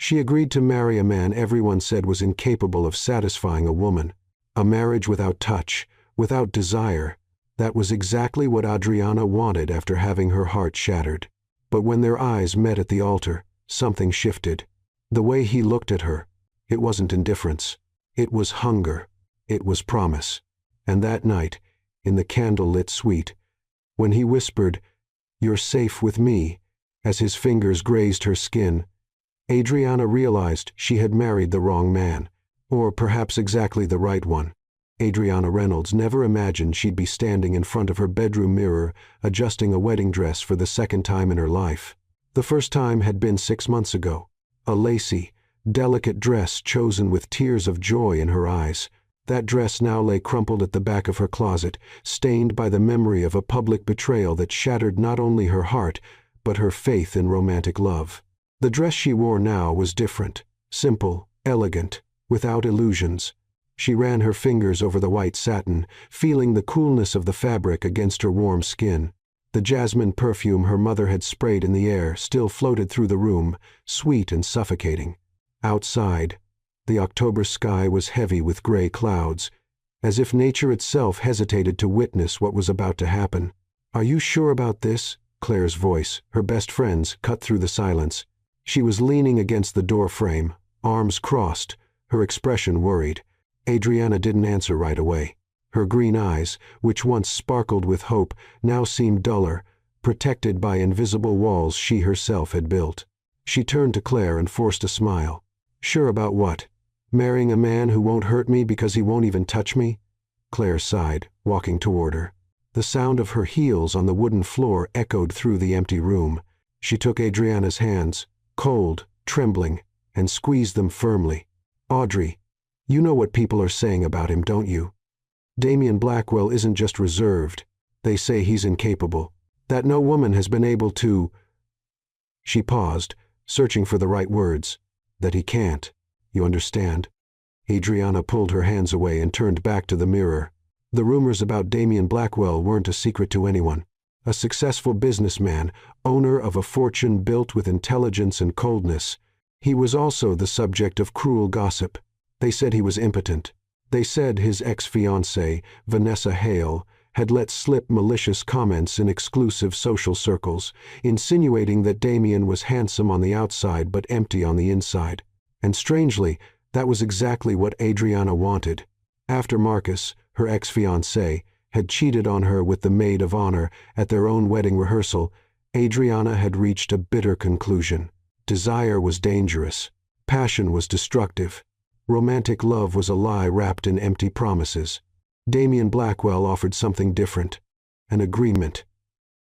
She agreed to marry a man everyone said was incapable of satisfying a woman. A marriage without touch, without desire. That was exactly what Adriana wanted after having her heart shattered. But when their eyes met at the altar, something shifted. The way he looked at her, it wasn't indifference. It was hunger. It was promise. And that night, in the candle-lit suite, when he whispered, "You're safe with me," as his fingers grazed her skin, Adriana realized she had married the wrong man, or perhaps exactly the right one. Adriana Reynolds never imagined she'd be standing in front of her bedroom mirror, adjusting a wedding dress for the second time in her life. The first time had been 6 months ago. A lacy, delicate dress chosen with tears of joy in her eyes. That dress now lay crumpled at the back of her closet, stained by the memory of a public betrayal that shattered not only her heart, but her faith in romantic love. The dress she wore now was different, simple, elegant, without illusions. She ran her fingers over the white satin, feeling the coolness of the fabric against her warm skin. The jasmine perfume her mother had sprayed in the air still floated through the room, sweet and suffocating. Outside, the October sky was heavy with gray clouds, as if nature itself hesitated to witness what was about to happen. "Are you sure about this?" Claire's voice, her best friend's, cut through the silence. She was leaning against the door frame, arms crossed, her expression worried. Adriana didn't answer right away. Her green eyes, which once sparkled with hope, now seemed duller, protected by invisible walls she herself had built. She turned to Claire and forced a smile. "Sure about what? Marrying a man who won't hurt me because he won't even touch me?" Claire sighed, walking toward her. The sound of her heels on the wooden floor echoed through the empty room. She took Adriana's hands, cold, trembling, and squeezed them firmly. "Audrey, you know what people are saying about him, don't you? Damien Blackwell isn't just reserved. They say he's incapable. That no woman has been able to—" She paused, searching for the right words. "That he can't. You understand?" Adriana pulled her hands away and turned back to the mirror. The rumors about Damien Blackwell weren't a secret to anyone. A successful businessman, owner of a fortune built with intelligence and coldness. He was also the subject of cruel gossip. They said he was impotent. They said his ex-fiancée, Vanessa Hale, had let slip malicious comments in exclusive social circles, insinuating that Damien was handsome on the outside but empty on the inside. And strangely, that was exactly what Adriana wanted. After Marcus, her ex-fiancé, had cheated on her with the maid of honor at their own wedding rehearsal, Adriana had reached a bitter conclusion. Desire was dangerous. Passion was destructive. Romantic love was a lie wrapped in empty promises. Damien Blackwell offered something different. An agreement.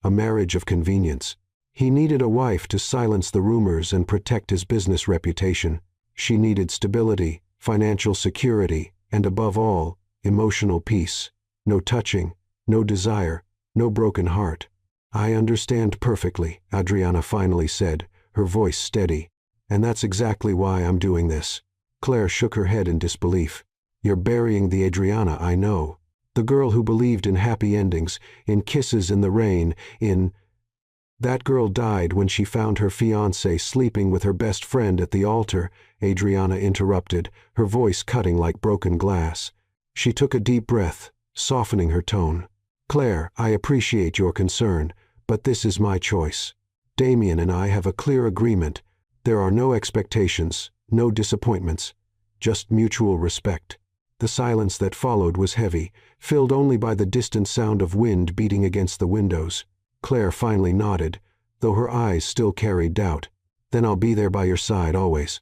A marriage of convenience. He needed a wife to silence the rumors and protect his business reputation. She needed stability, financial security, and above all, emotional peace. No touching, no desire, no broken heart. "I understand perfectly," Adriana finally said, her voice steady. "And that's exactly why I'm doing this." Claire shook her head in disbelief. "You're burying the Adriana I know. The girl who believed in happy endings, in kisses in the rain, in—" "That girl died when she found her fiancé sleeping with her best friend at the altar," Adriana interrupted, her voice cutting like broken glass. She took a deep breath, softening her tone. "Claire, I appreciate your concern, but this is my choice. Damien and I have a clear agreement. There are no expectations, no disappointments, just mutual respect." The silence that followed was heavy, filled only by the distant sound of wind beating against the windows. Claire finally nodded, though her eyes still carried doubt. "Then I'll be there by your side always."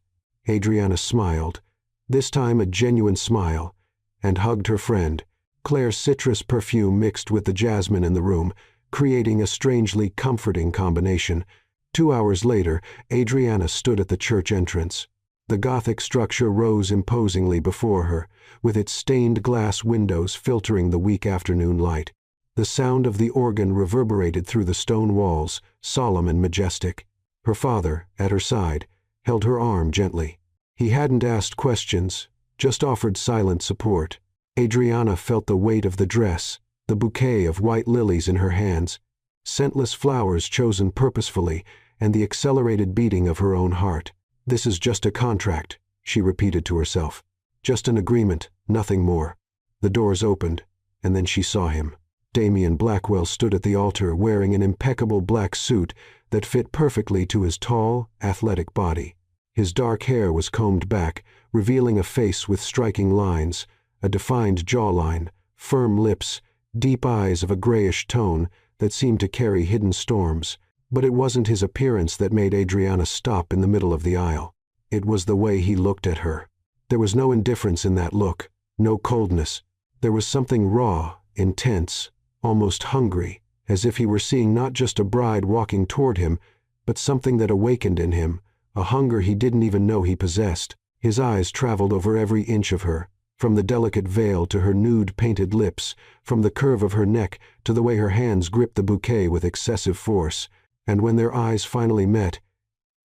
Adriana smiled, this time a genuine smile, and hugged her friend. Claire's citrus perfume mixed with the jasmine in the room, creating a strangely comforting combination. 2 hours later, Adriana stood at the church entrance. The Gothic structure rose imposingly before her, with its stained glass windows filtering the weak afternoon light. The sound of the organ reverberated through the stone walls, solemn and majestic. Her father, at her side, held her arm gently. He hadn't asked questions, just offered silent support. Adriana felt the weight of the dress, the bouquet of white lilies in her hands, scentless flowers chosen purposefully, and the accelerated beating of her own heart. This is just a contract, she repeated to herself. Just an agreement, nothing more. The doors opened, and then she saw him. Damien Blackwell stood at the altar wearing an impeccable black suit that fit perfectly to his tall, athletic body. His dark hair was combed back, revealing a face with striking lines, a defined jawline, firm lips, deep eyes of a grayish tone that seemed to carry hidden storms. But it wasn't his appearance that made Adriana stop in the middle of the aisle. It was the way he looked at her. There was no indifference in that look, no coldness. There was something raw, intense, almost hungry, as if he were seeing not just a bride walking toward him, but something that awakened in him, a hunger he didn't even know he possessed. His eyes traveled over every inch of her, from the delicate veil to her nude painted lips, from the curve of her neck to the way her hands gripped the bouquet with excessive force. And when their eyes finally met,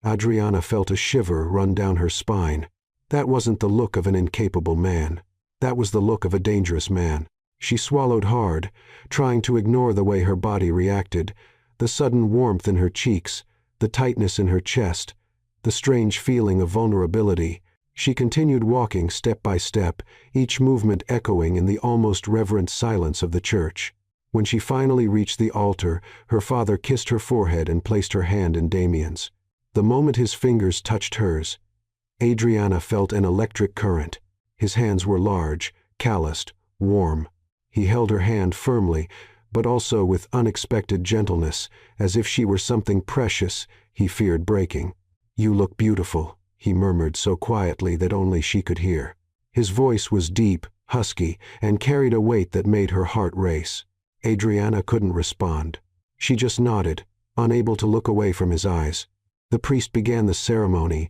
Adriana felt a shiver run down her spine. That wasn't the look of an incapable man. That was the look of a dangerous man. She swallowed hard, trying to ignore the way her body reacted, the sudden warmth in her cheeks, the tightness in her chest, the strange feeling of vulnerability. She continued walking step by step, each movement echoing in the almost reverent silence of the church. When she finally reached the altar, her father kissed her forehead and placed her hand in Damien's. The moment his fingers touched hers, Adriana felt an electric current. His hands were large, calloused, warm. He held her hand firmly, but also with unexpected gentleness, as if she were something precious he feared breaking. "You look beautiful," he murmured so quietly that only she could hear. His voice was deep, husky, and carried a weight that made her heart race. Adriana couldn't respond. She just nodded, unable to look away from his eyes. The priest began the ceremony,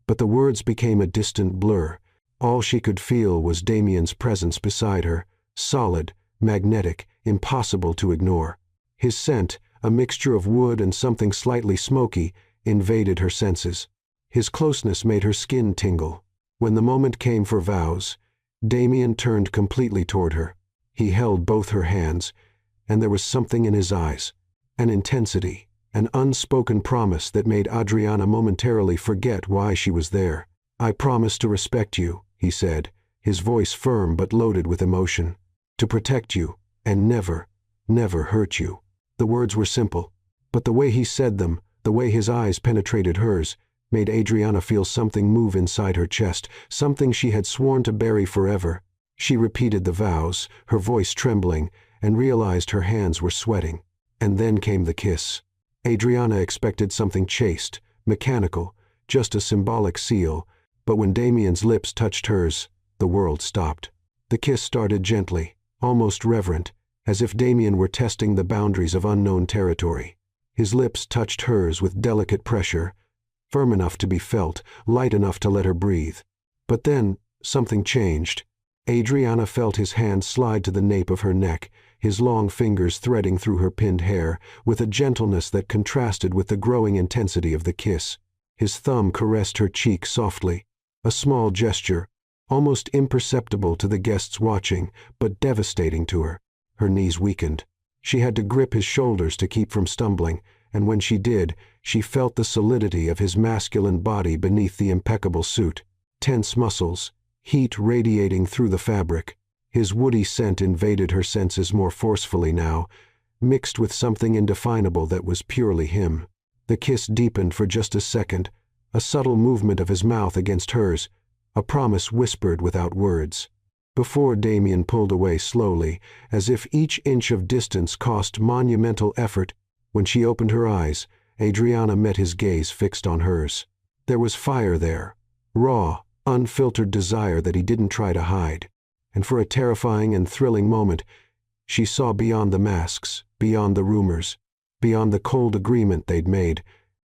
but the words became a distant blur. All she could feel was Damien's presence beside her, solid, magnetic, impossible to ignore. His scent, a mixture of wood and something slightly smoky, invaded her senses. His closeness made her skin tingle. When the moment came for vows, Damien turned completely toward her. He held both her hands, and there was something in his eyes, an intensity, an unspoken promise that made Adriana momentarily forget why she was there. "I promise to respect you," he said, his voice firm but loaded with emotion. "To protect you, and never, never hurt you." The words were simple, but the way he said them, the way his eyes penetrated hers, made Adriana feel something move inside her chest, something she had sworn to bury forever. She repeated the vows, her voice trembling, and realized her hands were sweating. And then came the kiss. Adriana expected something chaste, mechanical, just a symbolic seal, but when Damien's lips touched hers, the world stopped. The kiss started gently, almost reverent, as if Damien were testing the boundaries of unknown territory. His lips touched hers with delicate pressure, firm enough to be felt, light enough to let her breathe. But then, something changed. Adriana felt his hand slide to the nape of her neck, his long fingers threading through her pinned hair, with a gentleness that contrasted with the growing intensity of the kiss. His thumb caressed her cheek softly, a small gesture, almost imperceptible to the guests watching, but devastating to her. Her knees weakened. She had to grip his shoulders to keep from stumbling, and when she did, she felt the solidity of his masculine body beneath the impeccable suit. Tense muscles, heat radiating through the fabric. His woody scent invaded her senses more forcefully now, mixed with something indefinable that was purely him. The kiss deepened for just a second, a subtle movement of his mouth against hers, a promise whispered without words. Before Damien pulled away slowly, as if each inch of distance cost monumental effort, when she opened her eyes, Adriana met his gaze fixed on hers. There was fire there, raw, unfiltered desire that he didn't try to hide. And for a terrifying and thrilling moment, she saw beyond the masks, beyond the rumors, beyond the cold agreement they'd made.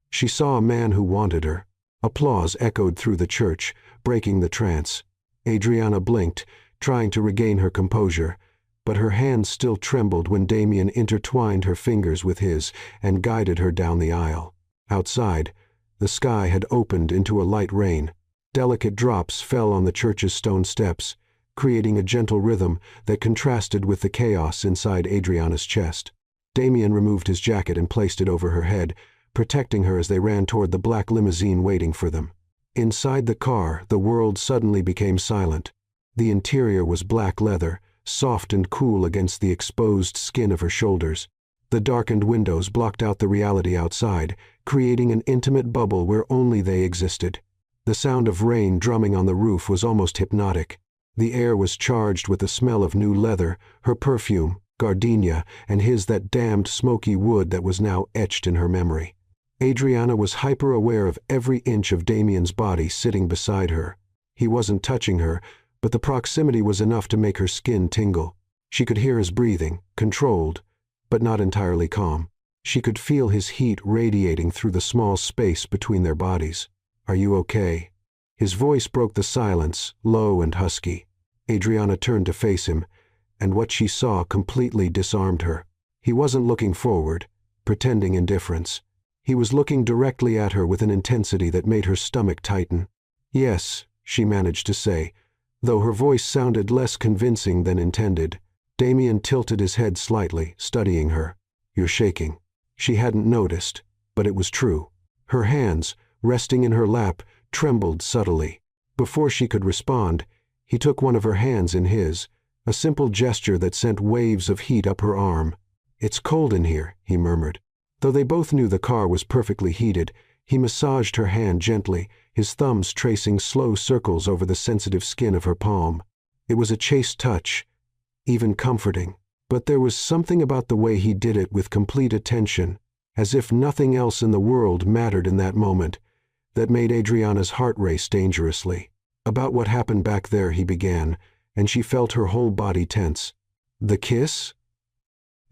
She saw a man who wanted her. Applause echoed through the church, breaking the trance. Adriana blinked, trying to regain her composure, but her hands still trembled when Damien intertwined her fingers with his and guided her down the aisle. Outside, the sky had opened into a light rain. Delicate drops fell on the church's stone steps, creating a gentle rhythm that contrasted with the chaos inside Adriana's chest. Damien removed his jacket and placed it over her head, protecting her as they ran toward the black limousine waiting for them. Inside the car, the world suddenly became silent. The interior was black leather, soft and cool against the exposed skin of her shoulders. The darkened windows blocked out the reality outside, creating an intimate bubble where only they existed. The sound of rain drumming on the roof was almost hypnotic. The air was charged with the smell of new leather, her perfume, gardenia, and that damned smoky wood that was now etched in her memory. Adriana was hyper-aware of every inch of Damien's body sitting beside her. He wasn't touching her, but the proximity was enough to make her skin tingle. She could hear his breathing, controlled, but not entirely calm. She could feel his heat radiating through the small space between their bodies. "Are you okay?" His voice broke the silence, low and husky. Adriana turned to face him, and what she saw completely disarmed her. He wasn't looking forward, pretending indifference. He was looking directly at her with an intensity that made her stomach tighten. "Yes," she managed to say, though her voice sounded less convincing than intended. Damien tilted his head slightly, studying her. "You're shaking." She hadn't noticed, but it was true. Her hands, resting in her lap, trembled subtly. Before she could respond, he took one of her hands in his, a simple gesture that sent waves of heat up her arm. "It's cold in here," he murmured. Though they both knew the car was perfectly heated, he massaged her hand gently, his thumbs tracing slow circles over the sensitive skin of her palm. It was a chaste touch, even comforting, but there was something about the way he did it with complete attention, as if nothing else in the world mattered in that moment, that made Adriana's heart race dangerously. "About what happened back there," he began, and she felt her whole body tense. "The kiss?"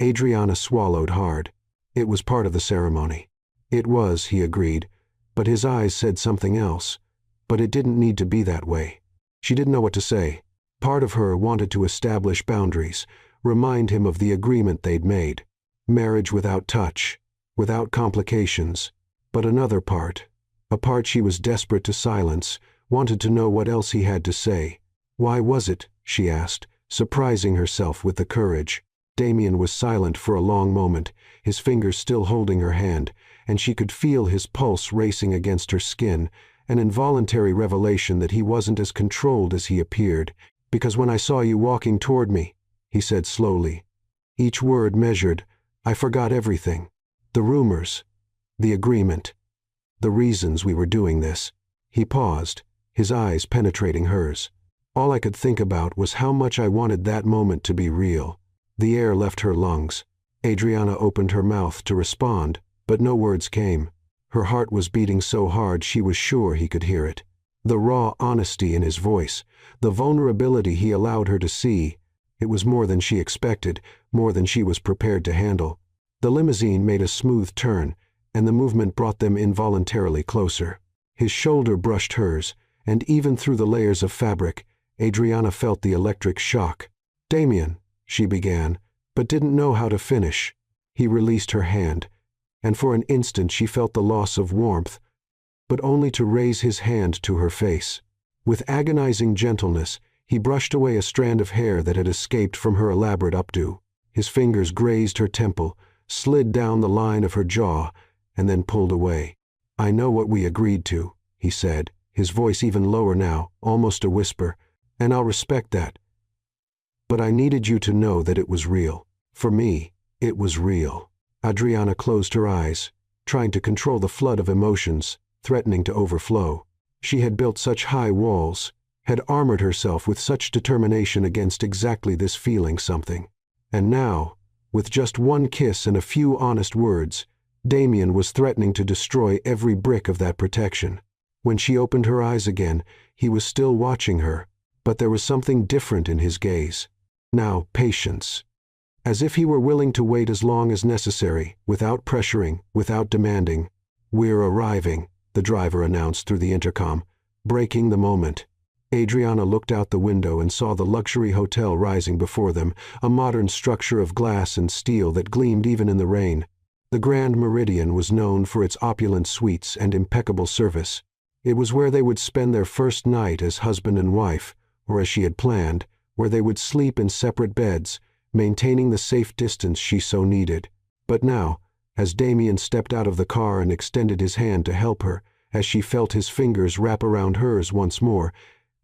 Adriana swallowed hard. It was part of the ceremony. It was, he agreed, but his eyes said something else. But it didn't need to be that way. She didn't know what to say. Part of her wanted to establish boundaries, remind him of the agreement they'd made. Marriage without touch, without complications. But another part, a part she was desperate to silence, wanted to know what else he had to say. "Why was it?" she asked, surprising herself with the courage. Damien was silent for a long moment, his fingers still holding her hand, and she could feel his pulse racing against her skin, an involuntary revelation that he wasn't as controlled as he appeared. "Because when I saw you walking toward me," he said slowly, each word measured, "I forgot everything. The rumors, the agreement, the reasons we were doing this." He paused, his eyes penetrating hers. "All I could think about was how much I wanted that moment to be real." The air left her lungs. Adriana opened her mouth to respond, but no words came. Her heart was beating so hard she was sure he could hear it. The raw honesty in his voice, the vulnerability he allowed her to see, it was more than she expected, more than she was prepared to handle. The limousine made a smooth turn, and the movement brought them involuntarily closer. His shoulder brushed hers, and even through the layers of fabric, Adriana felt the electric shock. "Damien," she began, but didn't know how to finish. He released her hand, and for an instant she felt the loss of warmth, but only to raise his hand to her face. With agonizing gentleness, he brushed away a strand of hair that had escaped from her elaborate updo. His fingers grazed her temple, slid down the line of her jaw, and then pulled away. "I know what we agreed to," he said, his voice even lower now, almost a whisper, "and I'll respect that. But I needed you to know that it was real. For me, it was real." Adriana closed her eyes, trying to control the flood of emotions, threatening to overflow. She had built such high walls, had armored herself with such determination against exactly this feeling something. And now, with just one kiss and a few honest words, Damien was threatening to destroy every brick of that protection. When she opened her eyes again, he was still watching her, but there was something different in his gaze. Now patience. As if he were willing to wait as long as necessary, without pressuring, without demanding. "We're arriving," the driver announced through the intercom, breaking the moment. Adriana looked out the window and saw the luxury hotel rising before them, a modern structure of glass and steel that gleamed even in the rain. The Grand Meridian was known for its opulent suites and impeccable service. It was where they would spend their first night as husband and wife, or as she had planned, where they would sleep in separate beds, maintaining the safe distance she so needed. But now, as Damien stepped out of the car and extended his hand to help her, as she felt his fingers wrap around hers once more.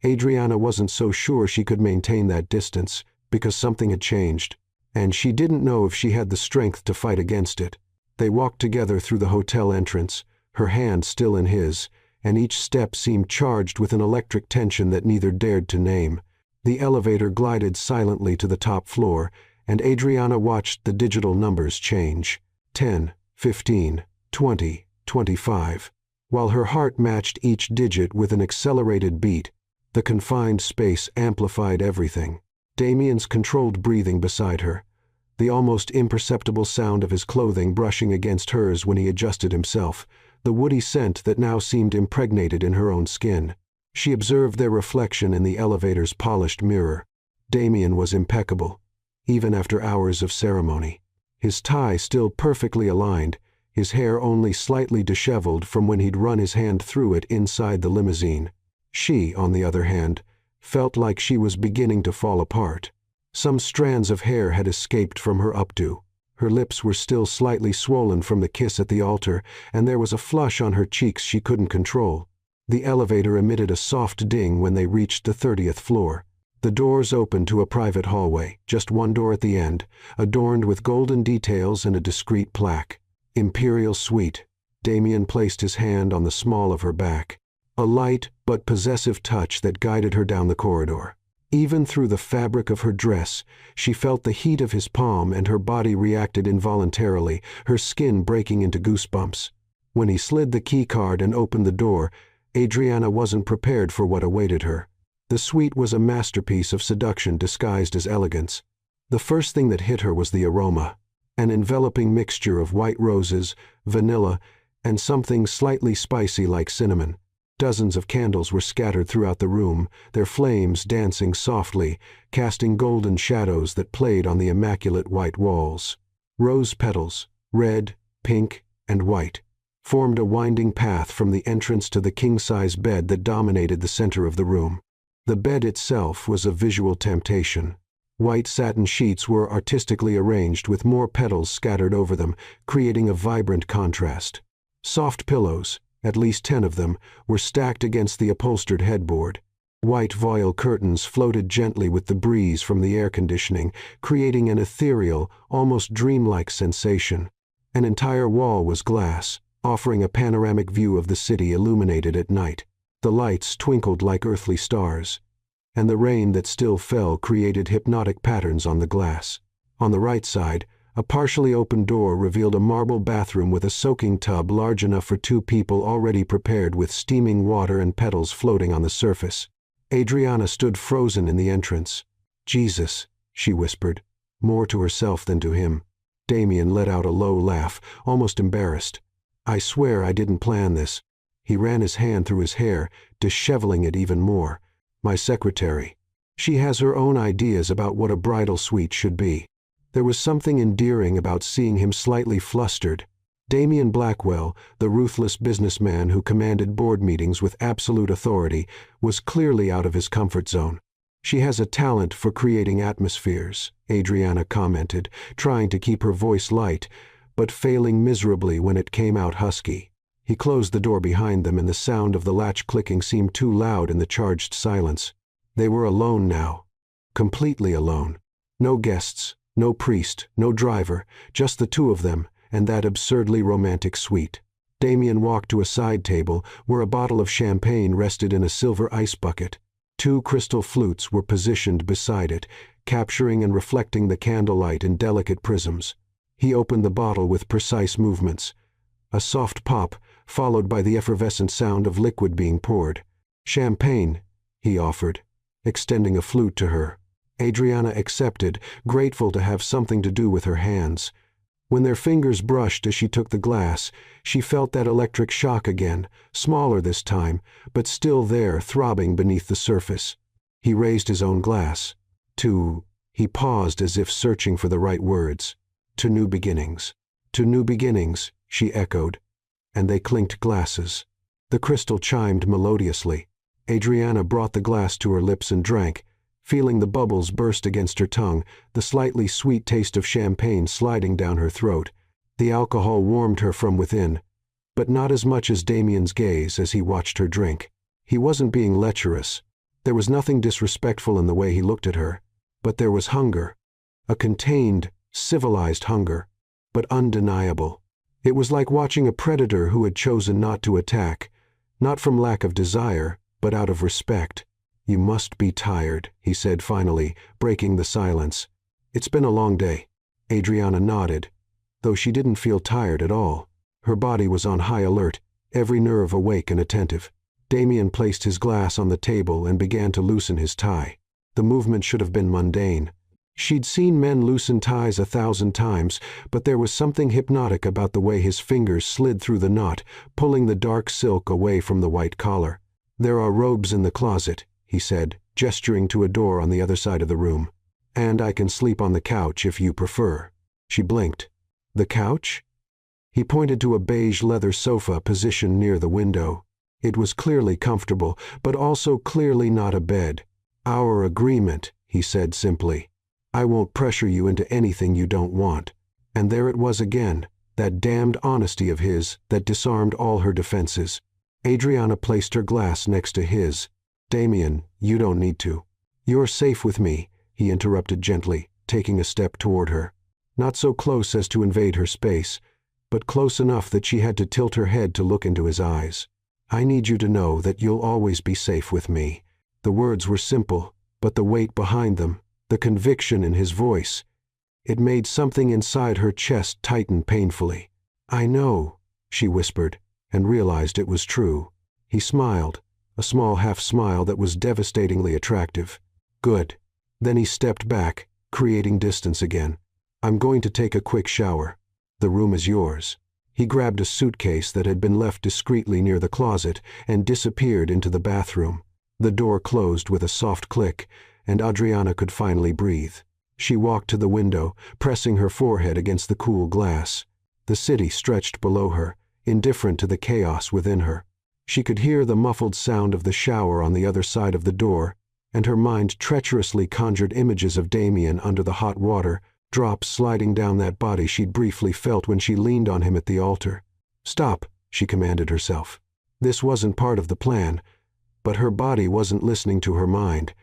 Adriana wasn't so sure she could maintain that distance, because something had changed, and she didn't know if she had the strength to fight against it. They walked together through the hotel entrance, her hand still in his, and each step seemed charged with an electric tension that neither dared to name. The elevator glided silently to the top floor, and Adriana watched the digital numbers change. 10, 15, 20, 25. While her heart matched each digit with an accelerated beat, the confined space amplified everything. Damien's controlled breathing beside her, the almost imperceptible sound of his clothing brushing against hers when he adjusted himself, the woody scent that now seemed impregnated in her own skin. She observed their reflection in the elevator's polished mirror. Damien was impeccable, even after hours of ceremony. His tie still perfectly aligned, his hair only slightly disheveled from when he'd run his hand through it inside the limousine. She, on the other hand, felt like she was beginning to fall apart. Some strands of hair had escaped from her updo. Her lips were still slightly swollen from the kiss at the altar, and there was a flush on her cheeks she couldn't control. The elevator emitted a soft ding when they reached the 30th floor. The doors opened to a private hallway, just one door at the end, adorned with golden details and a discreet plaque. Imperial Suite. Damien placed his hand on the small of her back. A light but possessive touch that guided her down the corridor. Even through the fabric of her dress, she felt the heat of his palm and her body reacted involuntarily, her skin breaking into goosebumps. When he slid the keycard and opened the door, Adriana wasn't prepared for what awaited her. The suite was a masterpiece of seduction disguised as elegance. The first thing that hit her was the aroma, an enveloping mixture of white roses, vanilla, and something slightly spicy like cinnamon. Dozens of candles were scattered throughout the room, their flames dancing softly, casting golden shadows that played on the immaculate white walls. Rose petals, red, pink, and white, formed a winding path from the entrance to the king-size bed that dominated the center of the room. The bed itself was a visual temptation. White satin sheets were artistically arranged with more petals scattered over them, creating a vibrant contrast. Soft pillows, at least 10 of them, were stacked against the upholstered headboard. White voile curtains floated gently with the breeze from the air conditioning, creating an ethereal, almost dreamlike sensation. An entire wall was glass, offering a panoramic view of the city illuminated at night. The lights twinkled like earthly stars, and the rain that still fell created hypnotic patterns on the glass. On the right side, a partially open door revealed a marble bathroom with a soaking tub large enough for 2 people already prepared with steaming water and petals floating on the surface. Adriana stood frozen in the entrance. "Jesus," she whispered, more to herself than to him. Damien let out a low laugh, almost embarrassed. "I swear I didn't plan this." He ran his hand through his hair, disheveling it even more. "My secretary. She has her own ideas about what a bridal suite should be." There was something endearing about seeing him slightly flustered. Damien Blackwell, the ruthless businessman who commanded board meetings with absolute authority, was clearly out of his comfort zone. "She has a talent for creating atmospheres," Adriana commented, trying to keep her voice light, but failing miserably when it came out husky. He closed the door behind them and the sound of the latch clicking seemed too loud in the charged silence. They were alone now. Completely alone. No guests. No priest, no driver, just the 2 of them, and that absurdly romantic suite. Damien walked to a side table where a bottle of champagne rested in a silver ice bucket. 2 crystal flutes were positioned beside it, capturing and reflecting the candlelight in delicate prisms. He opened the bottle with precise movements. A soft pop, followed by the effervescent sound of liquid being poured. "Champagne," he offered, extending a flute to her. Adriana accepted, grateful to have something to do with her hands. When their fingers brushed as she took the glass, she felt that electric shock again, smaller this time, but still there, throbbing beneath the surface. He raised his own glass. He paused as if searching for the right words. "To new beginnings." "To new beginnings," she echoed, and they clinked glasses. The crystal chimed melodiously. Adriana brought the glass to her lips and drank, feeling the bubbles burst against her tongue, the slightly sweet taste of champagne sliding down her throat. The alcohol warmed her from within. but not as much as Damien's gaze as he watched her drink. He wasn't being lecherous. There was nothing disrespectful in the way he looked at her, but there was hunger. A contained, civilized hunger, but undeniable. It was like watching a predator who had chosen not to attack, not from lack of desire, but out of respect. "You must be tired," he said finally, breaking the silence. "It's been a long day." Adriana nodded, though she didn't feel tired at all. Her body was on high alert, every nerve awake and attentive. Damien placed his glass on the table and began to loosen his tie. The movement should have been mundane. She'd seen men loosen ties 1,000 times, but there was something hypnotic about the way his fingers slid through the knot, pulling the dark silk away from the white collar. "There are robes in the closet," he said, gesturing to a door on the other side of the room. "And I can sleep on the couch if you prefer." She blinked. "The couch?" He pointed to a beige leather sofa positioned near the window. It was clearly comfortable, but also clearly not a bed. "Our agreement," he said simply. "I won't pressure you into anything you don't want." And there it was again, that damned honesty of his that disarmed all her defenses. Adriana placed her glass next to his. "Damien, you don't need to." "You're safe with me," he interrupted gently, taking a step toward her. Not so close as to invade her space, but close enough that she had to tilt her head to look into his eyes. "I need you to know that you'll always be safe with me." The words were simple, but the weight behind them, the conviction in his voice, it made something inside her chest tighten painfully. "I know," she whispered, and realized it was true. He smiled, a small half-smile that was devastatingly attractive. "Good." Then he stepped back, creating distance again. "I'm going to take a quick shower. The room is yours." He grabbed a suitcase that had been left discreetly near the closet and disappeared into the bathroom. The door closed with a soft click, and Adriana could finally breathe. She walked to the window, pressing her forehead against the cool glass. The city stretched below her, indifferent to the chaos within her. She could hear the muffled sound of the shower on the other side of the door, and her mind treacherously conjured images of Damien under the hot water, drops sliding down that body she'd briefly felt when she leaned on him at the altar. "Stop," she commanded herself. This wasn't part of the plan, but her body wasn't listening to her mind.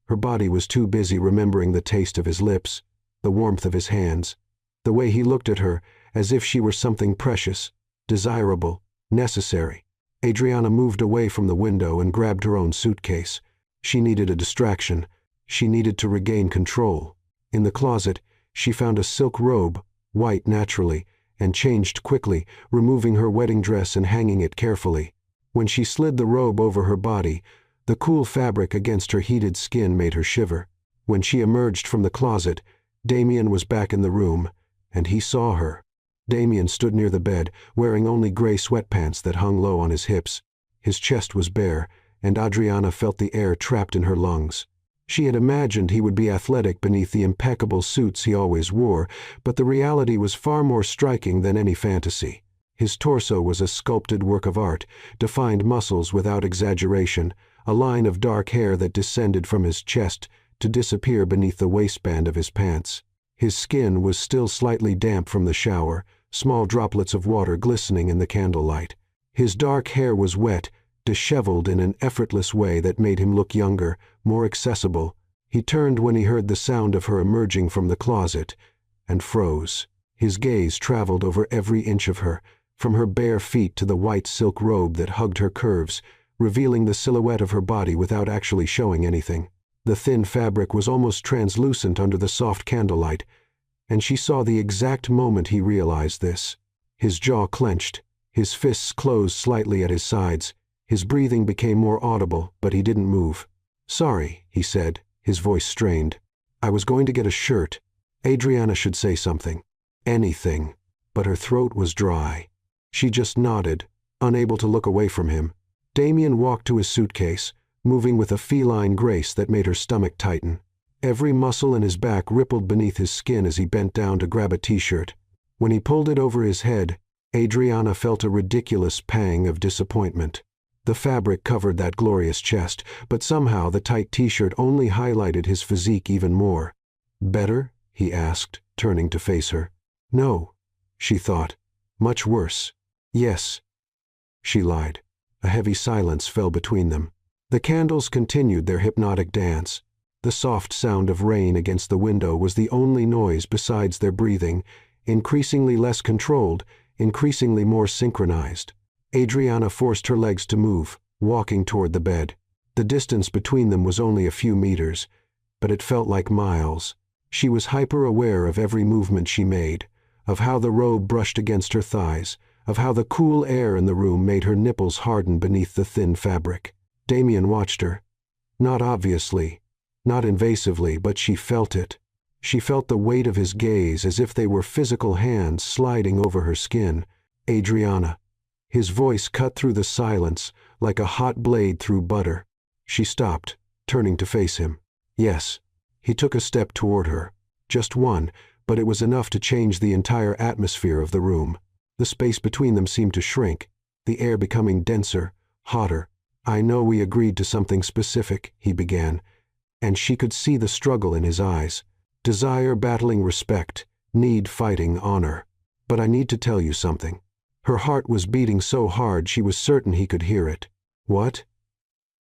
Her body was too busy remembering the taste of his lips, the warmth of his hands, the way he looked at her as if she were something precious, desirable, necessary. Adriana moved away from the window and grabbed her own suitcase. She needed a distraction. She needed to regain control. In the closet, she found a silk robe, white naturally, and changed quickly, removing her wedding dress and hanging it carefully. When she slid the robe over her body, the cool fabric against her heated skin made her shiver. When she emerged from the closet, Damien was back in the room, and he saw her. Damien stood near the bed, wearing only gray sweatpants that hung low on his hips. His chest was bare, and Adriana felt the air trapped in her lungs. She had imagined he would be athletic beneath the impeccable suits he always wore, but the reality was far more striking than any fantasy. His torso was a sculpted work of art, defined muscles without exaggeration, a line of dark hair that descended from his chest to disappear beneath the waistband of his pants. His skin was still slightly damp from the shower, small droplets of water glistening in the candlelight. His dark hair was wet, disheveled in an effortless way that made him look younger, more accessible. He turned when he heard the sound of her emerging from the closet, and froze. His gaze traveled over every inch of her, from her bare feet to the white silk robe that hugged her curves, revealing the silhouette of her body without actually showing anything. The thin fabric was almost translucent under the soft candlelight, and she saw the exact moment he realized this. His jaw clenched, his fists closed slightly at his sides. His breathing became more audible, but he didn't move. "Sorry," he said, his voice strained. "I was going to get a shirt." Adriana should say something. Anything. But her throat was dry. She just nodded, unable to look away from him. Damien walked to his suitcase, moving with a feline grace that made her stomach tighten. Every muscle in his back rippled beneath his skin as he bent down to grab a t-shirt. When he pulled it over his head, Adriana felt a ridiculous pang of disappointment. The fabric covered that glorious chest, but somehow the tight t-shirt only highlighted his physique even more. "Better?" he asked, turning to face her. "No," she thought. "Much worse." "Yes." she lied. A heavy silence fell between them. The candles continued their hypnotic dance. The soft sound of rain against the window was the only noise besides their breathing, increasingly less controlled, increasingly more synchronized. Adriana forced her legs to move, walking toward the bed. The distance between them was only a few meters, but it felt like miles. She was hyper-aware of every movement she made, of how the robe brushed against her thighs, of how the cool air in the room made her nipples harden beneath the thin fabric. Damien watched her. Not obviously, not invasively, but she felt it. She felt the weight of his gaze as if they were physical hands sliding over her skin. Adriana. His voice cut through the silence like a hot blade through butter. She stopped, turning to face him. Yes. He took a step toward her. Just one, but it was enough to change the entire atmosphere of the room. The space between them seemed to shrink, the air becoming denser, hotter. I know we agreed to something specific, he began, and she could see the struggle in his eyes. Desire battling respect, need fighting honor. But I need to tell you something. Her heart was beating so hard she was certain he could hear it. What?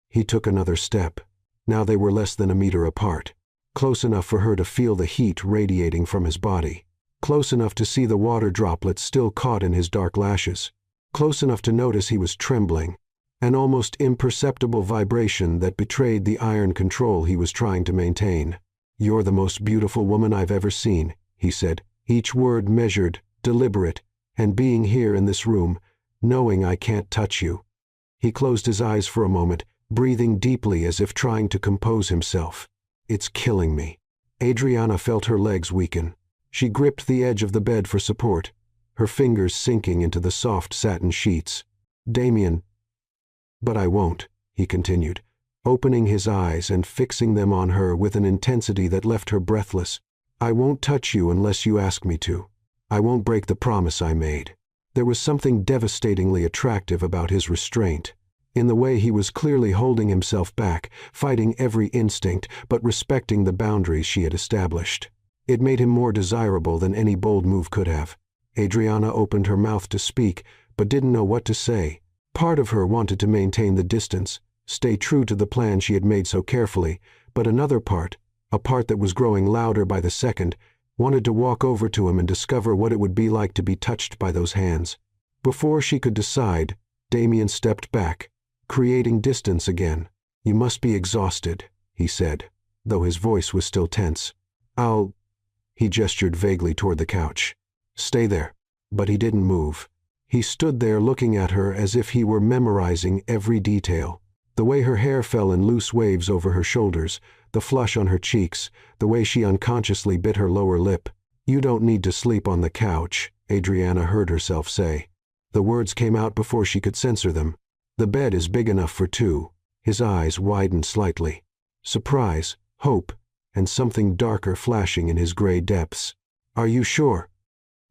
He took another step. Now they were less than a meter apart. Close enough for her to feel the heat radiating from his body. Close enough to see the water droplets still caught in his dark lashes. Close enough to notice he was trembling. An almost imperceptible vibration that betrayed the iron control he was trying to maintain. "You're the most beautiful woman I've ever seen," he said, each word measured, deliberate, and being here in this room, knowing I can't touch you. He closed his eyes for a moment, breathing deeply as if trying to compose himself. "It's killing me." Adriana felt her legs weaken. She gripped the edge of the bed for support, her fingers sinking into the soft satin sheets. "Damien." "But I won't," he continued, opening his eyes and fixing them on her with an intensity that left her breathless. "I won't touch you unless you ask me to. I won't break the promise I made." There was something devastatingly attractive about his restraint, in the way he was clearly holding himself back, fighting every instinct, but respecting the boundaries she had established. It made him more desirable than any bold move could have. Adriana opened her mouth to speak, but didn't know what to say. Part of her wanted to maintain the distance, stay true to the plan she had made so carefully, but another part, a part that was growing louder by the second, wanted to walk over to him and discover what it would be like to be touched by those hands. Before she could decide, Damien stepped back, creating distance again. "You must be exhausted," he said, though his voice was still tense. He gestured vaguely toward the couch. "Stay there." But he didn't move. He stood there looking at her as if he were memorizing every detail. The way her hair fell in loose waves over her shoulders, the flush on her cheeks, the way she unconsciously bit her lower lip. "You don't need to sleep on the couch," Adriana heard herself say. The words came out before she could censor them. "The bed is big enough for two." His eyes widened slightly. Surprise, hope, and something darker flashing in his gray depths. "Are you sure?"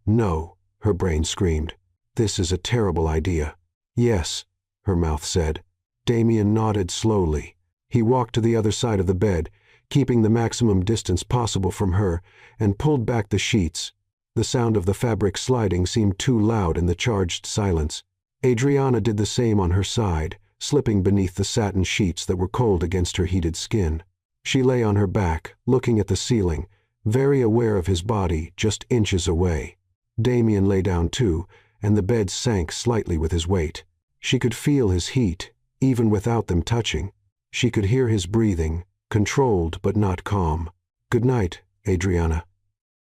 "No," her brain screamed. "This is a terrible idea." "Yes," her mouth said. Damien nodded slowly. He walked to the other side of the bed, keeping the maximum distance possible from her, and pulled back the sheets. The sound of the fabric sliding seemed too loud in the charged silence. Adriana did the same on her side, slipping beneath the satin sheets that were cold against her heated skin. She lay on her back, looking at the ceiling, very aware of his body just inches away. Damien lay down too, and the bed sank slightly with his weight. She could feel his heat, even without them touching. She could hear his breathing, controlled but not calm. "Good night, Adriana,"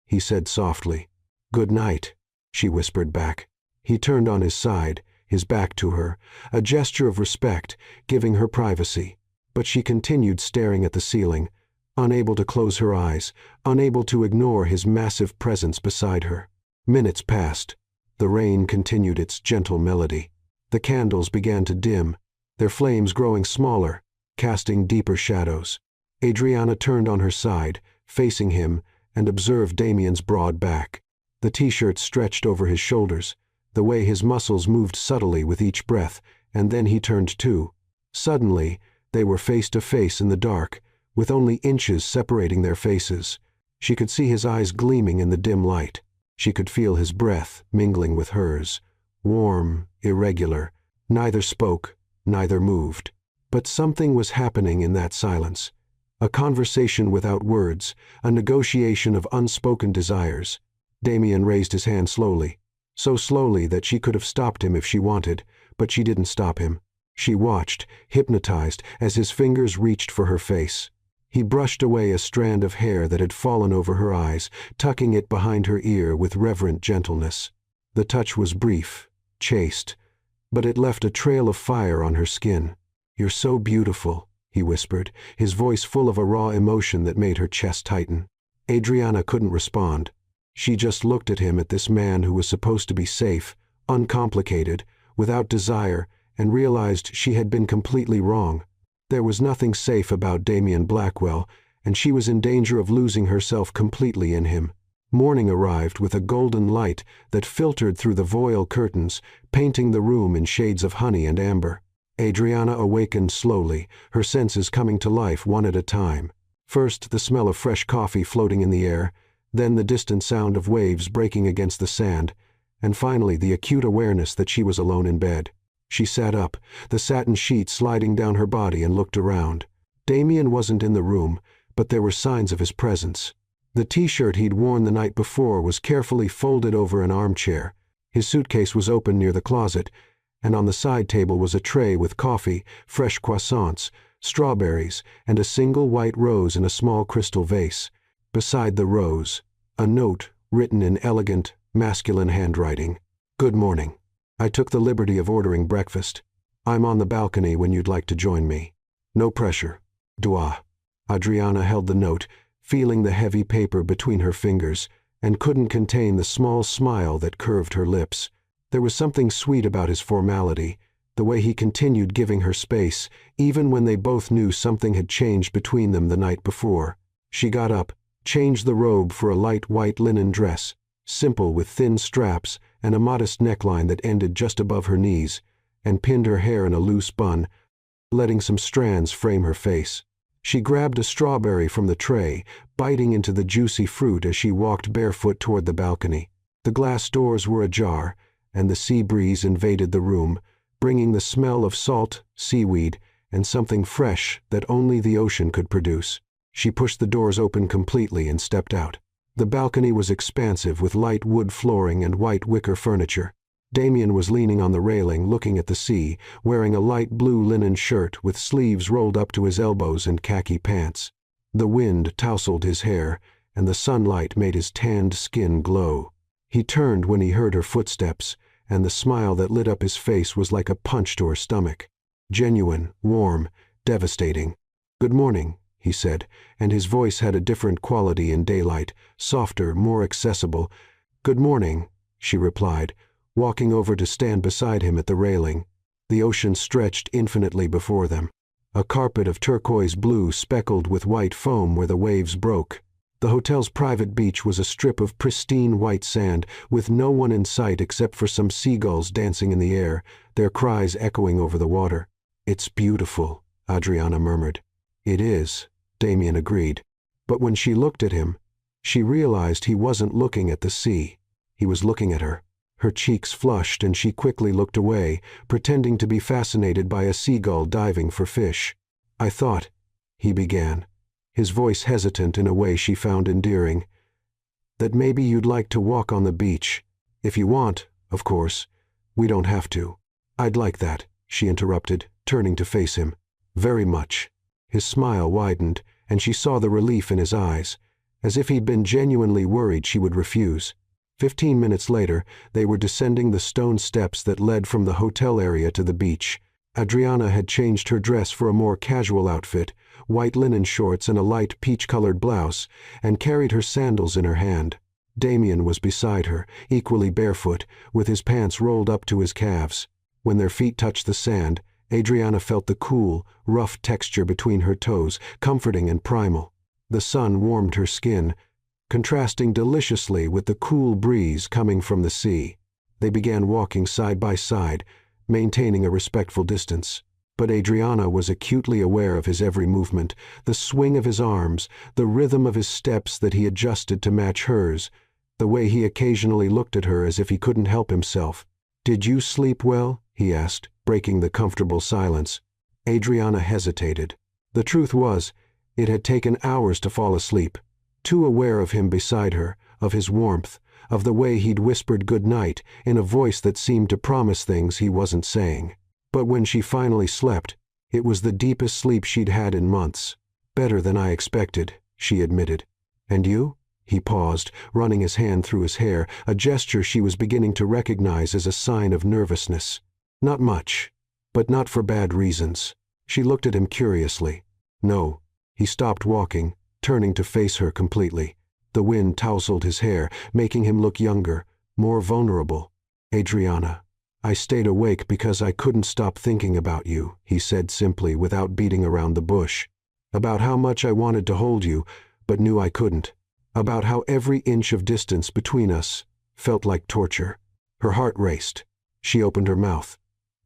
he said softly. "Good night," she whispered back. He turned on his side, his back to her, a gesture of respect, giving her privacy. But she continued staring at the ceiling, unable to close her eyes, unable to ignore his massive presence beside her. Minutes passed. The rain continued its gentle melody. The candles began to dim, their flames growing smaller, casting deeper shadows. Adriana turned on her side, facing him, and observed Damien's broad back. The t-shirt stretched over his shoulders, the way his muscles moved subtly with each breath, and then he turned too. Suddenly, they were face to face in the dark, with only inches separating their faces. She could see his eyes gleaming in the dim light. She could feel his breath mingling with hers, warm, irregular, Neither spoke, neither moved. But something was happening in that silence. A conversation without words, a negotiation of unspoken desires. Damien raised his hand slowly, so slowly that she could have stopped him if she wanted, but she didn't stop him. She watched, hypnotized, as his fingers reached for her face. He brushed away a strand of hair that had fallen over her eyes, tucking it behind her ear with reverent gentleness. The touch was brief, chaste, but it left a trail of fire on her skin. "You're so beautiful," he whispered, his voice full of a raw emotion that made her chest tighten. Adriana couldn't respond. She just looked at him, at this man who was supposed to be safe, uncomplicated, without desire, and realized she had been completely wrong. There was nothing safe about Damien Blackwell, and she was in danger of losing herself completely in him. Morning arrived with a golden light that filtered through the voile curtains, painting the room in shades of honey and amber. Adriana awakened slowly, her senses coming to life one at a time. First, the smell of fresh coffee floating in the air, then the distant sound of waves breaking against the sand, and finally the acute awareness that she was alone in bed. She sat up, the satin sheet sliding down her body, and looked around. Damien wasn't in the room, but there were signs of his presence. The t-shirt he'd worn the night before was carefully folded over an armchair. His suitcase was open near the closet, and on the side table was a tray with coffee, fresh croissants, strawberries, and a single white rose in a small crystal vase. Beside the rose, a note written in elegant, masculine handwriting. "Good morning. I took the liberty of ordering breakfast. I'm on the balcony when you'd like to join me. No pressure. Dua." Adriana held the note, feeling the heavy paper between her fingers, and couldn't contain the small smile that curved her lips. There was something sweet about his formality, the way he continued giving her space, even when they both knew something had changed between them the night before. She got up, changed the robe for a light white linen dress, simple with thin straps and a modest neckline that ended just above her knees, and pinned her hair in a loose bun, letting some strands frame her face. She grabbed a strawberry from the tray, biting into the juicy fruit as she walked barefoot toward the balcony. The glass doors were ajar, and the sea breeze invaded the room, bringing the smell of salt, seaweed, and something fresh that only the ocean could produce. She pushed the doors open completely and stepped out. The balcony was expansive with light wood flooring and white wicker furniture. Damien was leaning on the railing, looking at the sea, wearing a light blue linen shirt with sleeves rolled up to his elbows and khaki pants. The wind tousled his hair, and the sunlight made his tanned skin glow. He turned when he heard her footsteps, and the smile that lit up his face was like a punch to her stomach. Genuine, warm, devastating. "Good morning," he said, and his voice had a different quality in daylight, softer, more accessible. "Good morning," she replied, walking over to stand beside him at the railing. The ocean stretched infinitely before them, a carpet of turquoise blue speckled with white foam where the waves broke. The hotel's private beach was a strip of pristine white sand, with no one in sight except for some seagulls dancing in the air, their cries echoing over the water. "It's beautiful," Adriana murmured. "It is," Damien agreed. But when she looked at him, she realized he wasn't looking at the sea. He was looking at her. Her cheeks flushed, and she quickly looked away, pretending to be fascinated by a seagull diving for fish. "I thought," he began, his voice hesitant in a way she found endearing, "that maybe you'd like to walk on the beach. If you want, of course. We don't have to." "I'd like that," she interrupted, turning to face him. "Very much." His smile widened, and she saw the relief in his eyes, as if he'd been genuinely worried she would refuse. 15 minutes later, they were descending the stone steps that led from the hotel area to the beach. Adriana had changed her dress for a more casual outfit, white linen shorts and a light peach-colored blouse, and carried her sandals in her hand. Damien was beside her, equally barefoot, with his pants rolled up to his calves. When their feet touched the sand, Adriana felt the cool, rough texture between her toes, comforting and primal. The sun warmed her skin, contrasting deliciously with the cool breeze coming from the sea. They began walking side by side, maintaining a respectful distance. But Adriana was acutely aware of his every movement, the swing of his arms, the rhythm of his steps that he adjusted to match hers, the way he occasionally looked at her as if he couldn't help himself. "Did you sleep well?" he asked, breaking the comfortable silence. Adriana hesitated. The truth was, it had taken hours to fall asleep, too aware of him beside her, of his warmth, of the way he'd whispered good night in a voice that seemed to promise things he wasn't saying. But when she finally slept, it was the deepest sleep she'd had in months. "Better than I expected," she admitted. "And you?" He paused, running his hand through his hair, a gesture she was beginning to recognize as a sign of nervousness. "Not much, but not for bad reasons." She looked at him curiously. "No." He stopped walking, turning to face her completely. The wind tousled his hair, making him look younger, more vulnerable. "Adriana, I stayed awake because I couldn't stop thinking about you," he said simply, without beating around the bush. "About how much I wanted to hold you, but knew I couldn't. About how every inch of distance between us felt like torture." Her heart raced. She opened her mouth,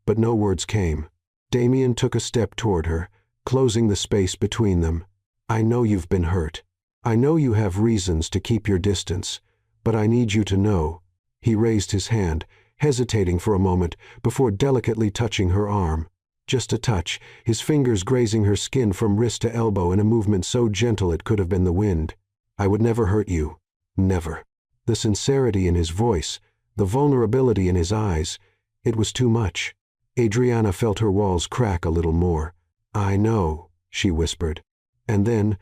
but no words came. Damien took a step toward her, closing the space between them. "I know you've been hurt. I know you have reasons to keep your distance, but I need you to know." He raised his hand, hesitating for a moment before delicately touching her arm. Just a touch, his fingers grazing her skin from wrist to elbow in a movement so gentle it could have been the wind. "I would never hurt you. Never." The sincerity in his voice, the vulnerability in his eyes, it was too much. Adriana felt her walls crack a little more. "I know," she whispered. And then,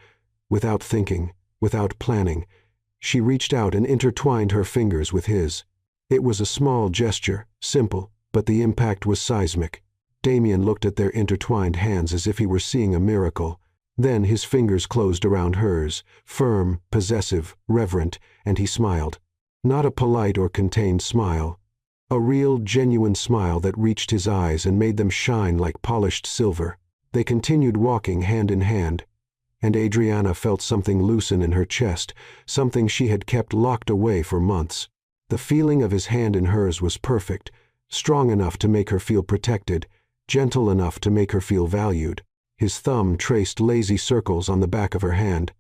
without thinking, without planning, she reached out and intertwined her fingers with his. It was a small gesture, simple, but the impact was seismic. Damien looked at their intertwined hands as if he were seeing a miracle. Then his fingers closed around hers, firm, possessive, reverent, and he smiled. Not a polite or contained smile. A real, genuine smile that reached his eyes and made them shine like polished silver. They continued walking hand in hand, and Adriana felt something loosen in her chest, something she had kept locked away for months. The feeling of his hand in hers was perfect, strong enough to make her feel protected, gentle enough to make her feel valued. His thumb traced lazy circles on the back of her hand,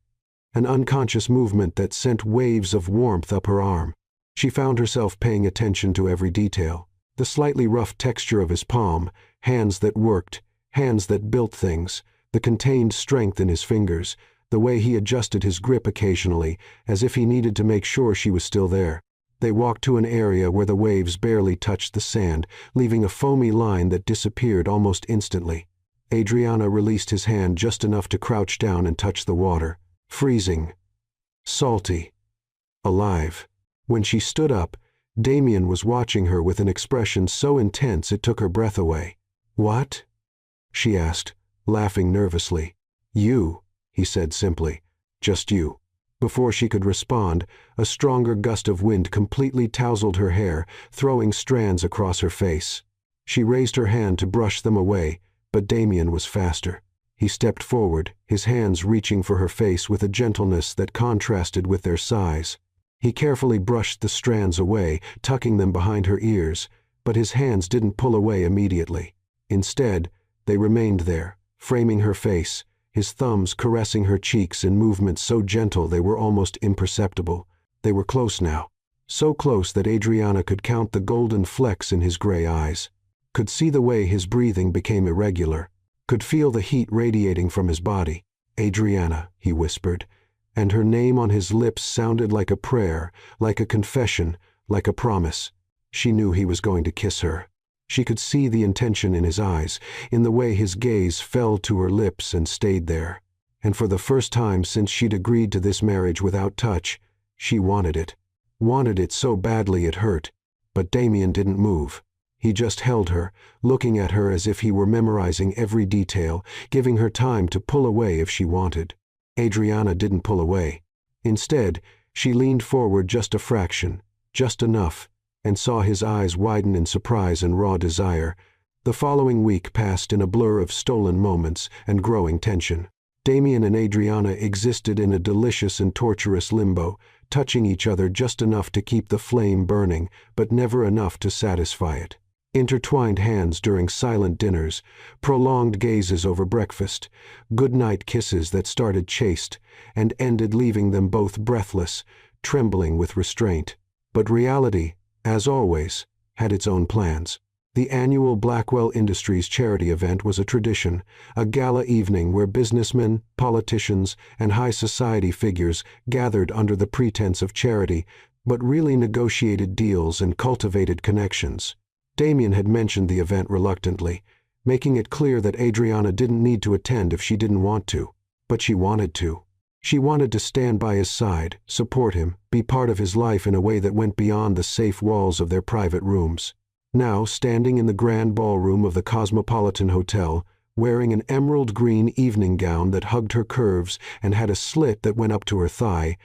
an unconscious movement that sent waves of warmth up her arm. She found herself paying attention to every detail. The slightly rough texture of his palm, hands that worked, hands that built things, the contained strength in his fingers, the way he adjusted his grip occasionally, as if he needed to make sure she was still there. They walked to an area where the waves barely touched the sand, leaving a foamy line that disappeared almost instantly. Adriana released his hand just enough to crouch down and touch the water. Freezing. Salty. Alive. When she stood up, Damien was watching her with an expression so intense it took her breath away. "What?" she asked, laughing nervously. "You," he said simply. "Just you." Before she could respond, a stronger gust of wind completely tousled her hair, throwing strands across her face. She raised her hand to brush them away, but Damien was faster. He stepped forward, his hands reaching for her face with a gentleness that contrasted with their size. He carefully brushed the strands away, tucking them behind her ears, but his hands didn't pull away immediately. Instead, they remained there, framing her face, his thumbs caressing her cheeks in movements so gentle they were almost imperceptible. They were close now, so close that Adriana could count the golden flecks in his gray eyes, could see the way his breathing became irregular, could feel the heat radiating from his body. "Adriana," he whispered, and her name on his lips sounded like a prayer, like a confession, like a promise. She knew he was going to kiss her. She could see the intention in his eyes, in the way his gaze fell to her lips and stayed there. And for the first time since she'd agreed to this marriage without touch, she wanted it. Wanted it so badly it hurt. But Damien didn't move. He just held her, looking at her as if he were memorizing every detail, giving her time to pull away if she wanted. Adriana didn't pull away. Instead, she leaned forward just a fraction, just enough, and saw his eyes widen in surprise and raw desire. The following week passed in a blur of stolen moments and growing tension. Damien and Adriana existed in a delicious and torturous limbo, touching each other just enough to keep the flame burning, but never enough to satisfy it. Intertwined hands during silent dinners, prolonged gazes over breakfast, good-night kisses that started chaste and ended leaving them both breathless, trembling with restraint. But reality, as always, had its own plans. The annual Blackwell Industries charity event was a tradition, a gala evening where businessmen, politicians, and high society figures gathered under the pretense of charity, but really negotiated deals and cultivated connections. Damien had mentioned the event reluctantly, making it clear that Adriana didn't need to attend if she didn't want to. But she wanted to. She wanted to stand by his side, support him, be part of his life in a way that went beyond the safe walls of their private rooms. Now, standing in the grand ballroom of the Cosmopolitan Hotel, wearing an emerald green evening gown that hugged her curves and had a slit that went up to her thigh,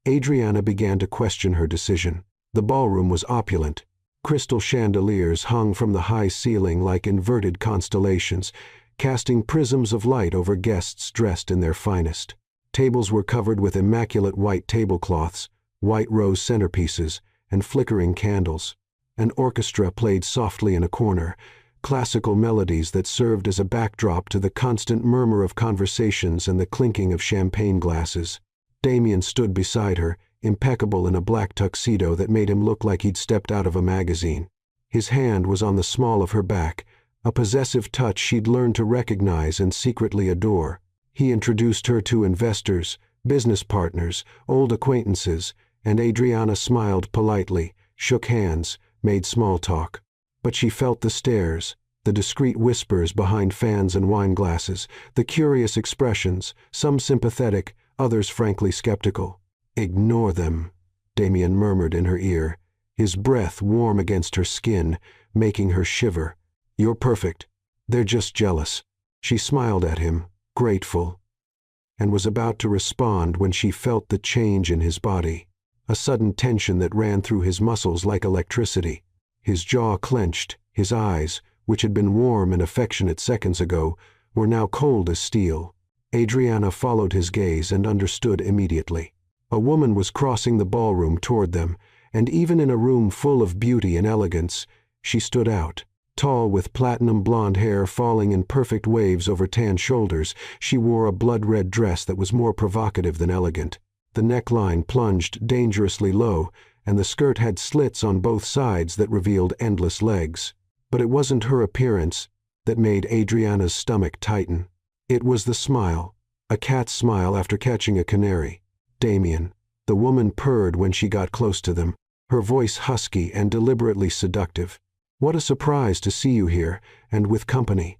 Adriana began to question her decision. The ballroom was opulent. Crystal chandeliers hung from the high ceiling like inverted constellations, casting prisms of light over guests dressed in their finest. Tables were covered with immaculate white tablecloths, white rose centerpieces, and flickering candles. An orchestra played softly in a corner, classical melodies that served as a backdrop to the constant murmur of conversations and the clinking of champagne glasses. Damien stood beside her, impeccable in a black tuxedo that made him look like he'd stepped out of a magazine. His hand was on the small of her back, a possessive touch she'd learned to recognize and secretly adore. He introduced her to investors, business partners, old acquaintances, and Adriana smiled politely, shook hands, made small talk. But she felt the stares, the discreet whispers behind fans and wine glasses, the curious expressions, some sympathetic, others frankly skeptical. "Ignore them," Damien murmured in her ear, his breath warm against her skin, making her shiver. "You're perfect. They're just jealous." She smiled at him, grateful, and was about to respond when she felt the change in his body, a sudden tension that ran through his muscles like electricity. His jaw clenched, his eyes, which had been warm and affectionate seconds ago, were now cold as steel. Adriana followed his gaze and understood immediately. A woman was crossing the ballroom toward them, and even in a room full of beauty and elegance, she stood out. Tall, with platinum blonde hair falling in perfect waves over tan shoulders, she wore a blood-red dress that was more provocative than elegant. The neckline plunged dangerously low, and the skirt had slits on both sides that revealed endless legs. But it wasn't her appearance that made Adriana's stomach tighten. It was the smile, a cat's smile after catching a canary. "Damien." The woman purred when she got close to them, her voice husky and deliberately seductive. "What a surprise to see you here, and with company."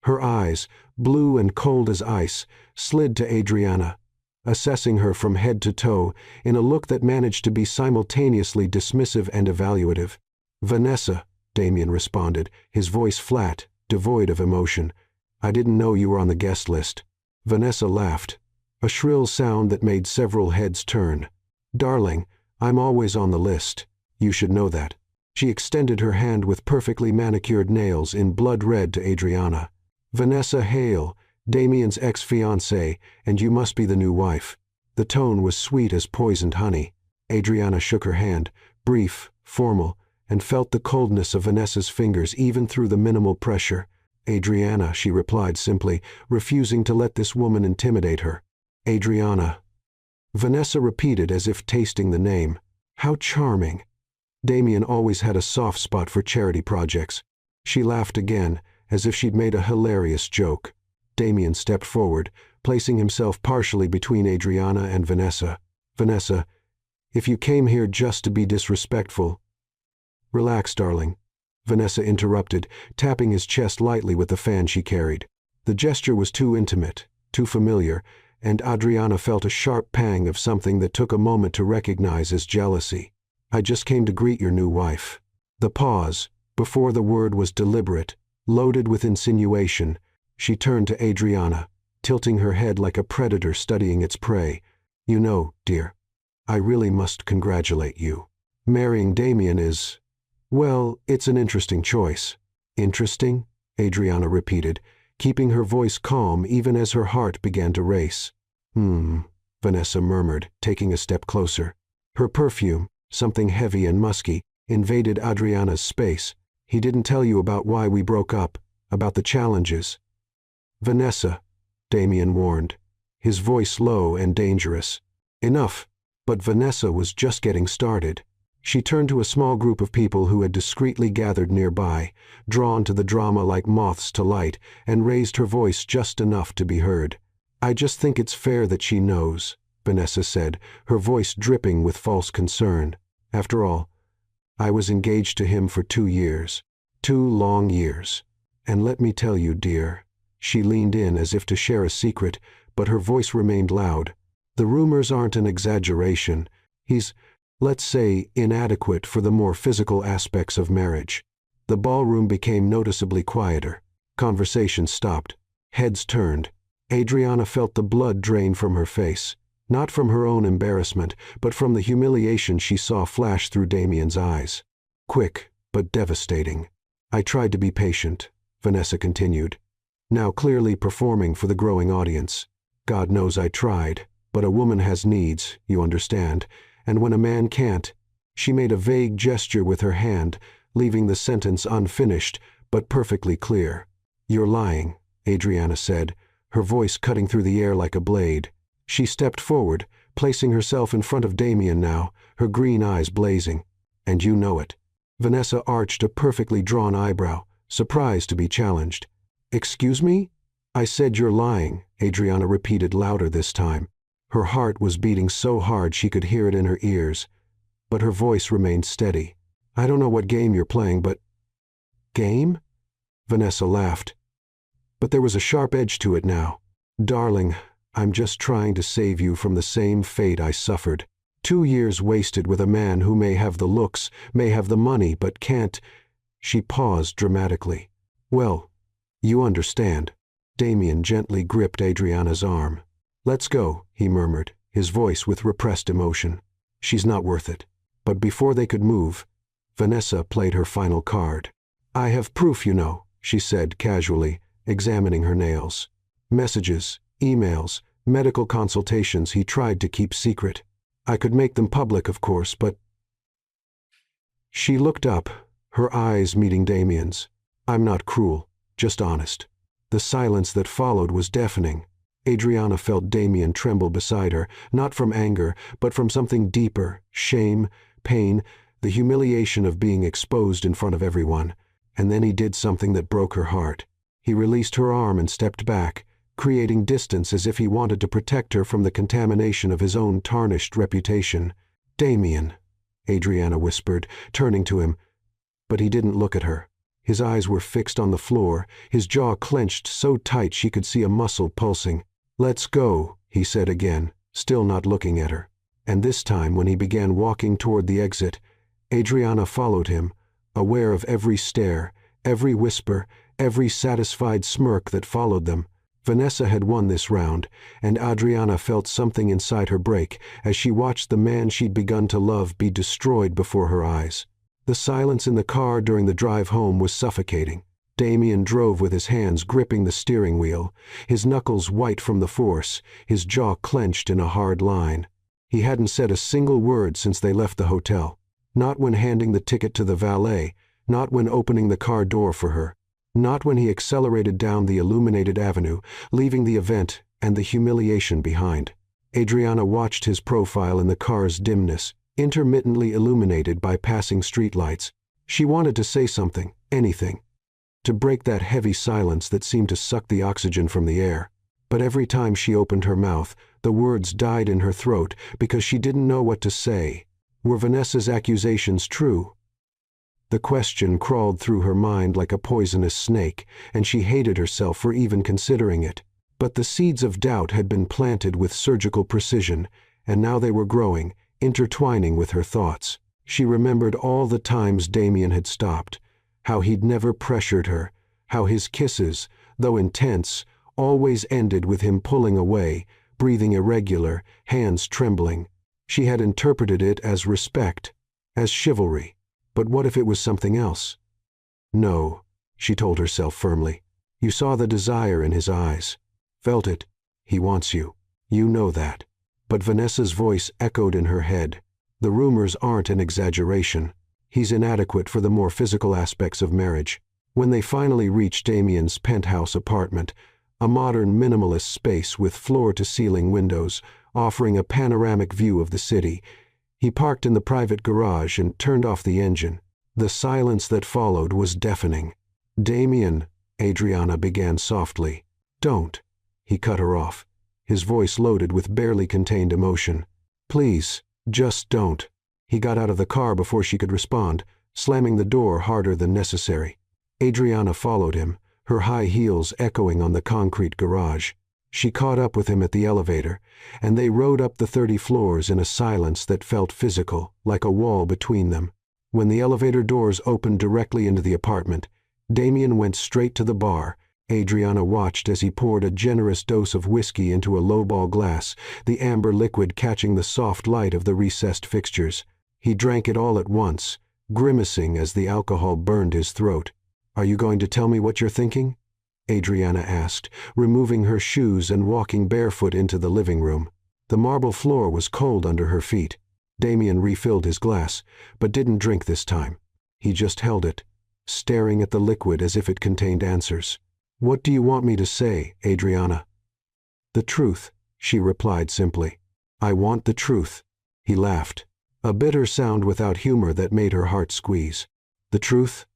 Her eyes, blue and cold as ice, slid to Adriana, assessing her from head to toe in a look that managed to be simultaneously dismissive and evaluative. "Vanessa," Damien responded, his voice flat, devoid of emotion. "I didn't know you were on the guest list." Vanessa laughed, a shrill sound that made several heads turn. "Darling, I'm always on the list. You should know that." She extended her hand with perfectly manicured nails in blood red to Adriana. "Vanessa Hale, Damien's ex-fiancée, and you must be the new wife." The tone was sweet as poisoned honey. Adriana shook her hand, brief, formal, and felt the coldness of Vanessa's fingers even through the minimal pressure. "Adriana," she replied simply, refusing to let this woman intimidate her. "Adriana." Vanessa repeated as if tasting the name. How charming. Damien always had a soft spot for charity projects. She laughed again, as if she'd made a hilarious joke. Damien stepped forward, placing himself partially between Adriana and Vanessa. "Vanessa, if you came here just to be disrespectful—" "Relax, darling," Vanessa interrupted, tapping his chest lightly with the fan she carried. The gesture was too intimate, too familiar, and Adriana felt a sharp pang of something that took a moment to recognize as jealousy. "I just came to greet your new wife." The pause, before the word was deliberate, loaded with insinuation. She turned to Adriana, tilting her head like a predator studying its prey. "You know, dear, I really must congratulate you. Marrying Damien is, well, it's an interesting choice." "Interesting?" Adriana repeated, keeping her voice calm even as her heart began to race. Vanessa murmured, taking a step closer. Her perfume, something heavy and musky, invaded Adriana's space. "He didn't tell you about why we broke up, about the challenges." "Vanessa," Damien warned, his voice low and dangerous. "Enough." But Vanessa was just getting started. She turned to a small group of people who had discreetly gathered nearby, drawn to the drama like moths to light, and raised her voice just enough to be heard. "I just think it's fair that she knows," Vanessa said, her voice dripping with false concern. "After all, I was engaged to him for 2 years. 2 long years. And let me tell you, dear," she leaned in as if to share a secret, but her voice remained loud, "the rumors aren't an exaggeration. He's, let's say, inadequate for the more physical aspects of marriage." The ballroom became noticeably quieter. Conversation stopped. Heads turned. Adriana felt the blood drain from her face, not from her own embarrassment, but from the humiliation she saw flash through Damien's eyes. Quick, but devastating. "I tried to be patient," Vanessa continued, now clearly performing for the growing audience. "God knows I tried, but a woman has needs, you understand, and when a man can't—" She made a vague gesture with her hand, leaving the sentence unfinished, but perfectly clear. "You're lying," Adriana said, her voice cutting through the air like a blade. She stepped forward, placing herself in front of Damien now, her green eyes blazing. "And you know it." Vanessa arched a perfectly drawn eyebrow, surprised to be challenged. "Excuse me?" "I said you're lying," Adriana repeated louder this time. Her heart was beating so hard she could hear it in her ears, but her voice remained steady. "I don't know what game you're playing, but—" "Game?" Vanessa laughed. But there was a sharp edge to it now. "Darling, I'm just trying to save you from the same fate I suffered. 2 years wasted with a man who may have the looks, may have the money, but can't—" She paused dramatically. "Well, you understand." Damien gently gripped Adriana's arm. "Let's go," he murmured, his voice with repressed emotion. "She's not worth it." But before they could move, Vanessa played her final card. "I have proof, you know," she said casually, examining her nails. "Messages, emails, medical consultations he tried to keep secret. I could make them public, of course, but—" She looked up, her eyes meeting Damien's. "I'm not cruel, just honest." The silence that followed was deafening. Adriana felt Damien tremble beside her, not from anger, but from something deeper: shame, pain, the humiliation of being exposed in front of everyone. And then he did something that broke her heart. He released her arm and stepped back, creating distance as if he wanted to protect her from the contamination of his own tarnished reputation. "Damien," Adriana whispered, turning to him. But he didn't look at her. His eyes were fixed on the floor, his jaw clenched so tight she could see a muscle pulsing. "Let's go," he said again, still not looking at her. And this time, when he began walking toward the exit, Adriana followed him, aware of every stare, every whisper, every satisfied smirk that followed them. Vanessa had won this round, and Adriana felt something inside her break as she watched the man she'd begun to love be destroyed before her eyes. The silence in the car during the drive home was suffocating. Damien drove with his hands gripping the steering wheel, his knuckles white from the force, his jaw clenched in a hard line. He hadn't said a single word since they left the hotel. Not when handing the ticket to the valet, not when opening the car door for her, not when he accelerated down the illuminated avenue, leaving the event and the humiliation behind. Adriana watched his profile in the car's dimness, intermittently illuminated by passing streetlights. She wanted to say something, anything, to break that heavy silence that seemed to suck the oxygen from the air. But every time she opened her mouth, the words died in her throat because she didn't know what to say. Were Vanessa's accusations true? The question crawled through her mind like a poisonous snake, and she hated herself for even considering it. But the seeds of doubt had been planted with surgical precision, and now they were growing, intertwining with her thoughts. She remembered all the times Damien had stopped, how he'd never pressured her, how his kisses, though intense, always ended with him pulling away, breathing irregular, hands trembling. She had interpreted it as respect, as chivalry. But what if it was something else? "No," she told herself firmly. "You saw the desire in his eyes. Felt it. He wants you. You know that." But Vanessa's voice echoed in her head. "The rumors aren't an exaggeration. He's inadequate for the more physical aspects of marriage." When they finally reached Damien's penthouse apartment, a modern minimalist space with floor-to-ceiling windows, offering a panoramic view of the city, He parked in the private garage and turned off the engine. The silence that followed was deafening. "Damien," Adriana began softly. "Don't." He cut her off, his voice loaded with barely contained emotion. "Please, just don't." He got out of the car before she could respond, slamming the door harder than necessary. Adriana followed him, her high heels echoing on the concrete garage. She caught up with him at the elevator, and they rode up the 30 floors in a silence that felt physical, like a wall between them. When the elevator doors opened directly into the apartment, Damien went straight to the bar. Adriana watched as he poured a generous dose of whiskey into a lowball glass, the amber liquid catching the soft light of the recessed fixtures. He drank it all at once, grimacing as the alcohol burned his throat. "Are you going to tell me what you're thinking?" Adriana asked, removing her shoes and walking barefoot into the living room. The marble floor was cold under her feet. Damien refilled his glass, but didn't drink this time. He just held it, staring at the liquid as if it contained answers. "What do you want me to say, Adriana?" "The truth," she replied simply. "I want the truth." He laughed, a bitter sound without humor that made her heart squeeze. "The truth?"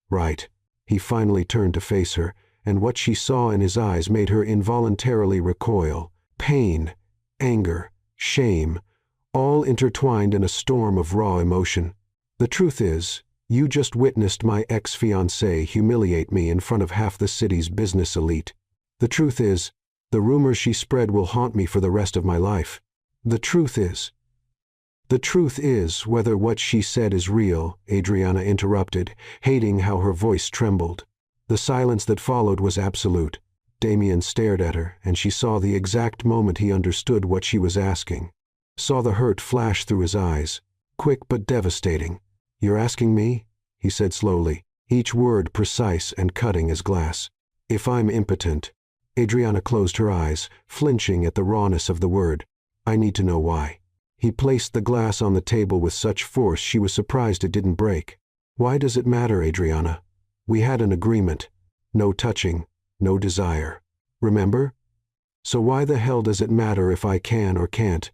"Right." He finally turned to face her, and what she saw in his eyes made her involuntarily recoil. Pain, anger, shame, all intertwined in a storm of raw emotion. "The truth is, you just witnessed my ex-fiancée humiliate me in front of half the city's business elite. The truth is, the rumors she spread will haunt me for the rest of my life. The truth is..." "The truth is, whether what she said is real," Adriana interrupted, hating how her voice trembled. The silence that followed was absolute. Damien stared at her, and she saw the exact moment he understood what she was asking. Saw the hurt flash through his eyes, quick but devastating. "You're asking me?" he said slowly, each word precise and cutting as glass. "If I'm impotent..." Adriana closed her eyes, flinching at the rawness of the word. "I need to know why." He placed the glass on the table with such force she was surprised it didn't break. "Why does it matter, Adriana? We had an agreement. No touching, no desire. Remember? So why the hell does it matter if I can or can't?"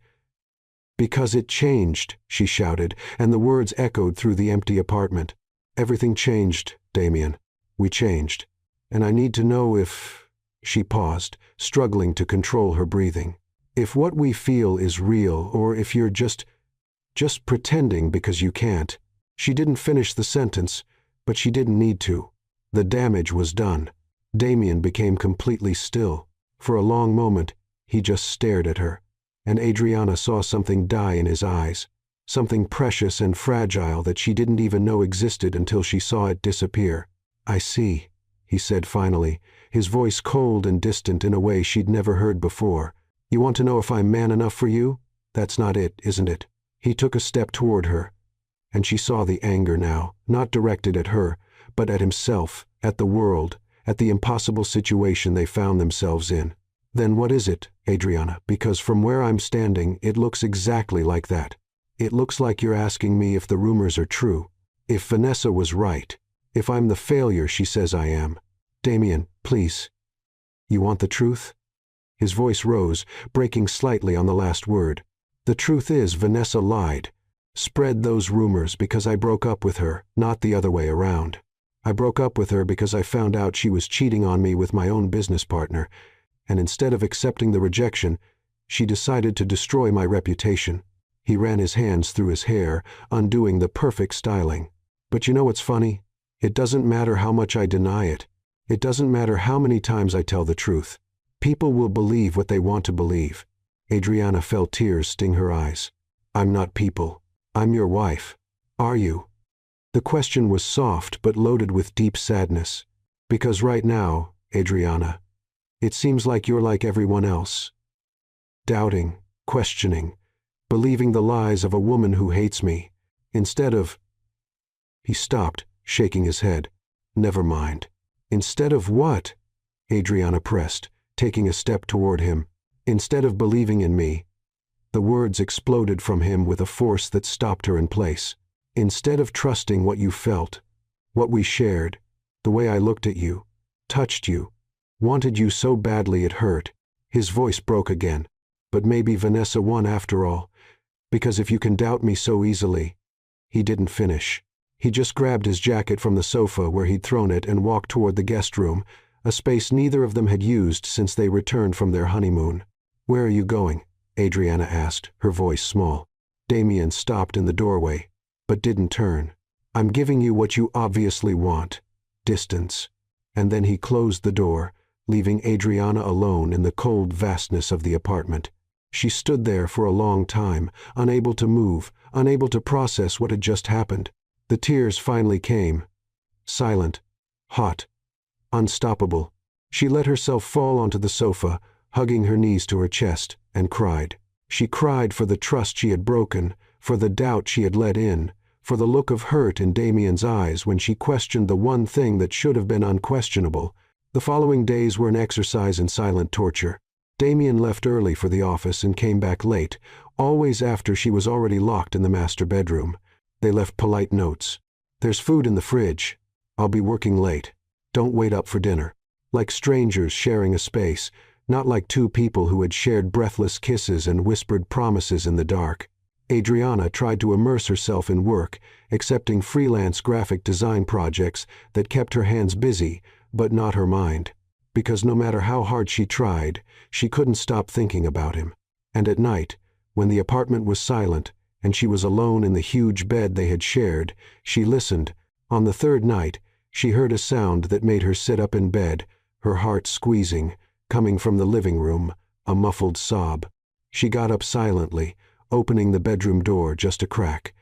"Because it changed," she shouted, and the words echoed through the empty apartment. "Everything changed, Damien. We changed. And I need to know if..." She paused, struggling to control her breathing. "If what we feel is real, or if you're just pretending because you can't." She didn't finish the sentence, but she didn't need to. The damage was done. Damien became completely still. For a long moment, he just stared at her, and Adriana saw something die in his eyes, something precious and fragile that she didn't even know existed until she saw it disappear. "I see," he said finally, his voice cold and distant in a way she'd never heard before. "You want to know if I'm man enough for you? That's not it, isn't it?" He took a step toward her, and she saw the anger now, not directed at her, but at himself, at the world, at the impossible situation they found themselves in. "Then what is it, Adriana? Because from where I'm standing, it looks exactly like that. It looks like you're asking me if the rumors are true, if Vanessa was right, if I'm the failure she says I am. Damien, please. You want the truth?" His voice rose, breaking slightly on the last word. "The truth is, Vanessa lied. Spread those rumors because I broke up with her, not the other way around. I broke up with her because I found out she was cheating on me with my own business partner, and instead of accepting the rejection, she decided to destroy my reputation." He ran his hands through his hair, undoing the perfect styling. "But you know what's funny? It doesn't matter how much I deny it. It doesn't matter how many times I tell the truth. People will believe what they want to believe." Adriana felt tears sting her eyes. "I'm not people. I'm your wife. Are you?" The question was soft but loaded with deep sadness. "Because right now, Adriana, it seems like you're like everyone else. Doubting, questioning, believing the lies of a woman who hates me, instead of..." He stopped, shaking his head. "Never mind." "Instead of what?" Adriana pressed, taking a step toward him. "Instead of believing in me." The words exploded from him with a force that stopped her in place. "Instead of trusting what you felt, what we shared, the way I looked at you, touched you, wanted you so badly it hurt." His voice broke again. "But maybe Vanessa won after all. Because if you can doubt me so easily—" He didn't finish. He just grabbed his jacket from the sofa where he'd thrown it and walked toward the guest room, a space neither of them had used since they returned from their honeymoon. "Where are you going?" Adriana asked, her voice small. Damien stopped in the doorway, but didn't turn. "I'm giving you what you obviously want. Distance." And then he closed the door, leaving Adriana alone in the cold vastness of the apartment. She stood there for a long time, unable to move, unable to process what had just happened. The tears finally came. Silent, hot, unstoppable. She let herself fall onto the sofa, hugging her knees to her chest, and cried. She cried for the trust she had broken, for the doubt she had let in, for the look of hurt in Damien's eyes when she questioned the one thing that should have been unquestionable. The following days were an exercise in silent torture. Damien left early for the office and came back late, always after she was already locked in the master bedroom. They left polite notes. "There's food in the fridge. I'll be working late. Don't wait up for dinner." Like strangers sharing a space, not like two people who had shared breathless kisses and whispered promises in the dark. Adriana tried to immerse herself in work, accepting freelance graphic design projects that kept her hands busy, but not her mind. Because no matter how hard she tried, she couldn't stop thinking about him. And at night, when the apartment was silent, and she was alone in the huge bed they had shared, she listened. On the third night, she heard a sound that made her sit up in bed, her heart squeezing, coming from the living room, a muffled sob. She got up silently, opening the bedroom door just a crack.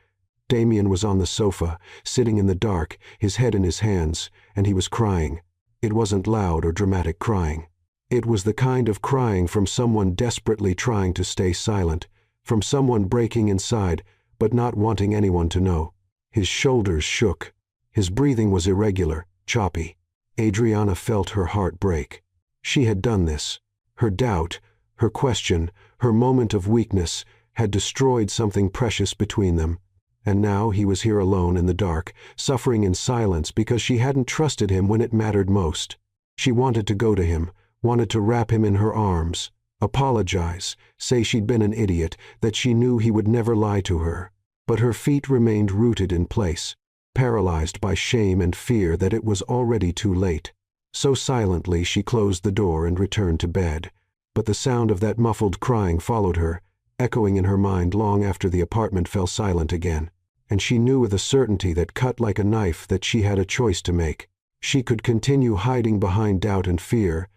Damien was on the sofa, sitting in the dark, his head in his hands, and he was crying. It wasn't loud or dramatic crying. It was the kind of crying from someone desperately trying to stay silent, from someone breaking inside, but not wanting anyone to know. His shoulders shook. His breathing was irregular, choppy. Adriana felt her heart break. She had done this. Her doubt, her question, her moment of weakness had destroyed something precious between them. And now he was here alone in the dark, suffering in silence because she hadn't trusted him when it mattered most. She wanted to go to him, wanted to wrap him in her arms, apologize, say she'd been an idiot, that she knew he would never lie to her. But her feet remained rooted in place, paralyzed by shame and fear that it was already too late. So silently she closed the door and returned to bed. But the sound of that muffled crying followed her, echoing in her mind long after the apartment fell silent again. And she knew with a certainty that cut like a knife that she had a choice to make. She could continue hiding behind doubt and fear,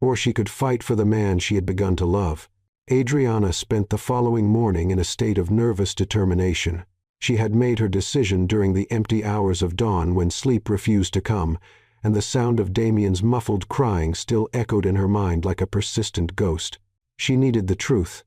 or she could fight for the man she had begun to love. Adriana spent the following morning in a state of nervous determination. She had made her decision during the empty hours of dawn when sleep refused to come, and the sound of Damien's muffled crying still echoed in her mind like a persistent ghost. She needed the truth.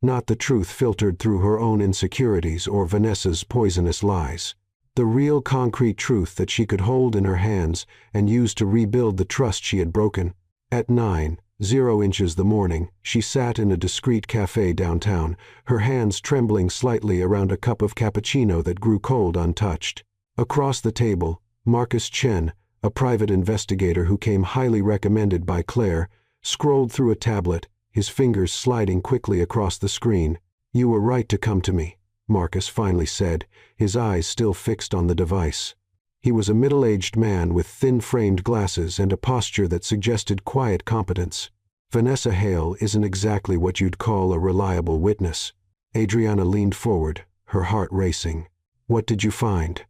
Not the truth filtered through her own insecurities or Vanessa's poisonous lies. The real concrete truth that she could hold in her hands and use to rebuild the trust she had broken. At 9:00 the morning, she sat in a discreet cafe downtown, her hands trembling slightly around a cup of cappuccino that grew cold untouched. Across the table, Marcus Chen, a private investigator who came highly recommended by Claire, scrolled through a tablet, his fingers sliding quickly across the screen. "You were right to come to me," Marcus finally said, his eyes still fixed on the device. He was a middle-aged man with thin-framed glasses and a posture that suggested quiet competence. "Vanessa Hale isn't exactly what you'd call a reliable witness." Adriana leaned forward, her heart racing. "What did you find?"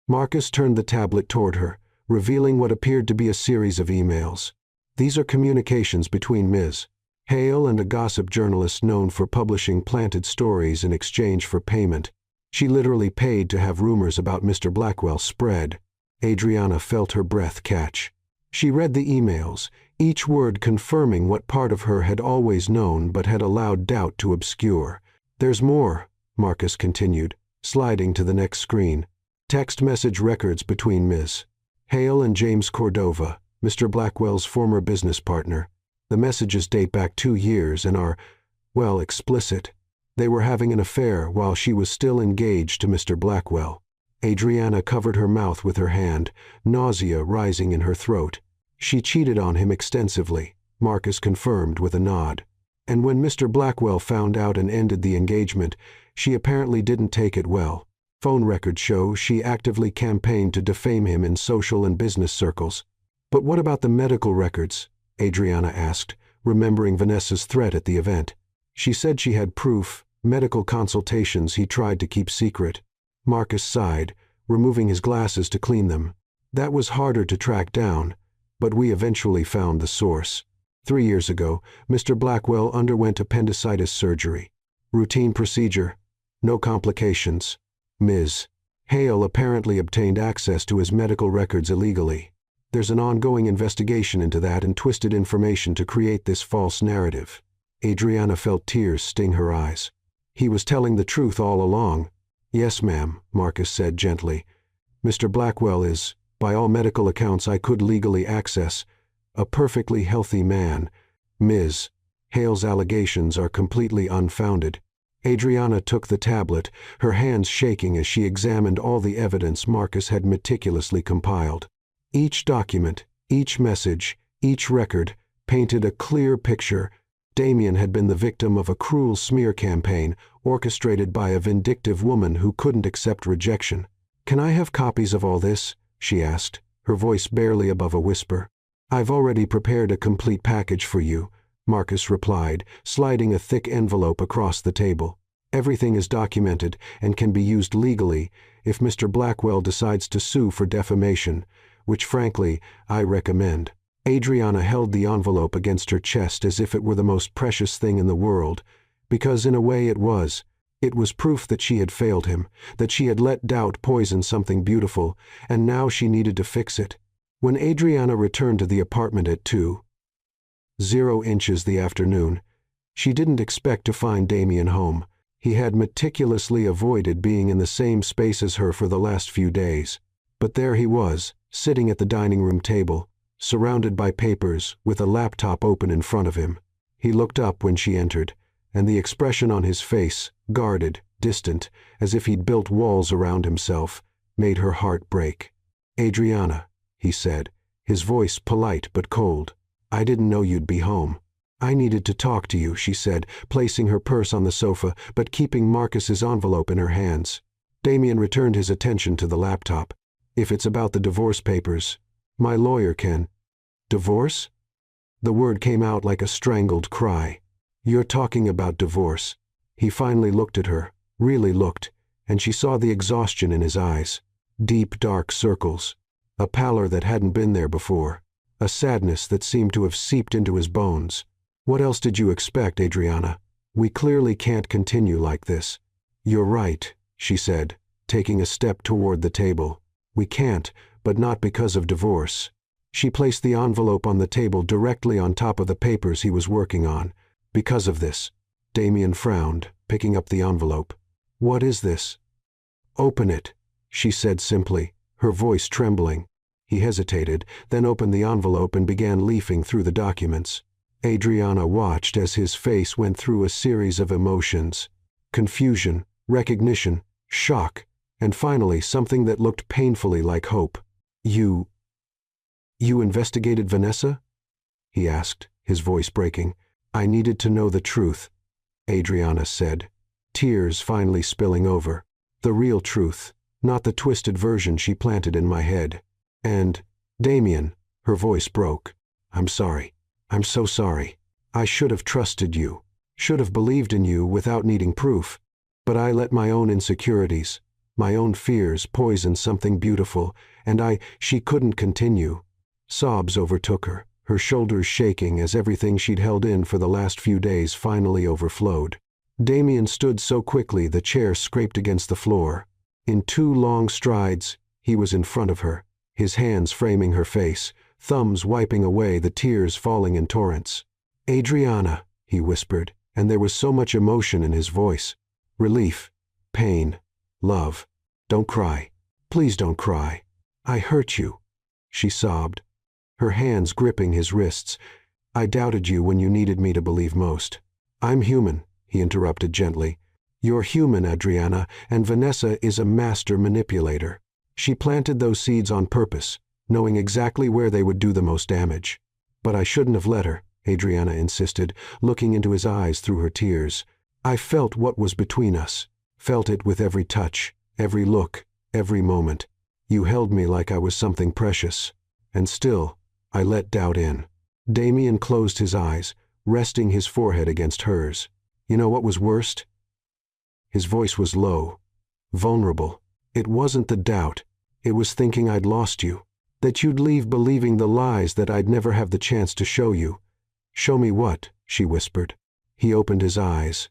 Marcus turned the tablet toward her, revealing what appeared to be a series of emails. "These are communications between Ms. Hale and a gossip journalist known for publishing planted stories in exchange for payment. She literally paid to have rumors about Mr. Blackwell spread." Adriana felt her breath catch. She read the emails, each word confirming what part of her had always known but had allowed doubt to obscure. "There's more," Marcus continued, sliding to the next screen. "Text message records between Ms. Hale and James Cordova, Mr. Blackwell's former business partner. The messages date back 2 years and are, well, explicit. They were having an affair while she was still engaged to Mr. Blackwell." Adriana covered her mouth with her hand, nausea rising in her throat. "She cheated on him extensively," Marcus confirmed with a nod. And when Mr. Blackwell found out and ended the engagement, she apparently didn't take it well. Phone records show she actively campaigned to defame him in social and business circles. But what about the medical records? Adriana asked, remembering Vanessa's threat at the event. She said she had proof, medical consultations he tried to keep secret. Marcus sighed, removing his glasses to clean them. That was harder to track down, but we eventually found the source. 3 years ago, Mr. Blackwell underwent appendicitis surgery. Routine procedure. No complications. Ms. Hale apparently obtained access to his medical records illegally. There's an ongoing investigation into that and twisted information to create this false narrative. Adriana felt tears sting her eyes. He was telling the truth all along. Yes, ma'am, Marcus said gently. Mr. Blackwell is, by all medical accounts I could legally access, a perfectly healthy man. Ms. Hale's allegations are completely unfounded. Adriana took the tablet, her hands shaking as she examined all the evidence Marcus had meticulously compiled. Each document, each message, each record painted a clear picture. Damien had been the victim of a cruel smear campaign orchestrated by a vindictive woman who couldn't accept rejection. "Can I have copies of all this?" she asked, her voice barely above a whisper. "I've already prepared a complete package for you," Marcus replied, sliding a thick envelope across the table. "Everything is documented and can be used legally if Mr. Blackwell decides to sue for defamation, which frankly I recommend." Adriana held the envelope against her chest as if it were the most precious thing in the world, because in a way it was. It was proof that she had failed him, that she had let doubt poison something beautiful, and now she needed to fix it. When Adriana returned to the apartment at 2:00 the afternoon, she didn't expect to find Damien home. He had meticulously avoided being in the same space as her for the last few days. But there he was, sitting at the dining room table, surrounded by papers, with a laptop open in front of him. He looked up when she entered, and the expression on his face, guarded, distant, as if he'd built walls around himself, made her heart break. "Adriana," he said, his voice polite but cold, "I didn't know you'd be home." "I needed to talk to you," she said, placing her purse on the sofa but keeping Marcus's envelope in her hands. Damien returned his attention to the laptop. "If it's about the divorce papers, my lawyer can—" "Divorce?" The word came out like a strangled cry. "You're talking about divorce." He finally looked at her, really looked, and she saw the exhaustion in his eyes. Deep, dark circles. A pallor that hadn't been there before. A sadness that seemed to have seeped into his bones. "What else did you expect, Adriana? We clearly can't continue like this." "You're right," she said, taking a step toward the table. "We can't, but not because of divorce." She placed the envelope on the table directly on top of the papers he was working on. "Because of this." Damien frowned, picking up the envelope. "What is this?" "Open it," she said simply, her voice trembling. He hesitated, then opened the envelope and began leafing through the documents. Adriana watched as his face went through a series of emotions. Confusion, recognition, shock, and finally something that looked painfully like hope. You investigated Vanessa?" he asked, his voice breaking. "I needed to know the truth," Adriana said, tears finally spilling over. "The real truth, not the twisted version she planted in my head. And, Damien," her voice broke, "I'm sorry. I'm so sorry. I should have trusted you, should have believed in you without needing proof. But I let my own insecurities, my own fears poison something beautiful, and she couldn't continue." Sobs overtook her, her shoulders shaking as everything she'd held in for the last few days finally overflowed. Damien stood so quickly the chair scraped against the floor. In 2 long strides, he was in front of her, his hands framing her face, thumbs wiping away the tears falling in torrents. "Adriana," he whispered, and there was so much emotion in his voice. Relief, pain, love. "Don't cry. Please don't cry. I hurt you," she sobbed, her hands gripping his wrists. "I doubted you when you needed me to believe most." "I'm human," he interrupted gently. "You're human, Adriana, and Vanessa is a master manipulator. She planted those seeds on purpose, knowing exactly where they would do the most damage. But I shouldn't have let her. Adriana insisted, looking into his eyes through her tears. I felt what was between us, felt it with every touch, every look, every moment. You held me like I was something precious. And still, I let doubt in. Damien closed his eyes, resting his forehead against hers. You know what was worst? His voice was low, vulnerable. It wasn't the doubt. It was thinking I'd lost you. That you'd leave believing the lies that I'd never have the chance to show you. Show me what? She whispered. He opened his eyes,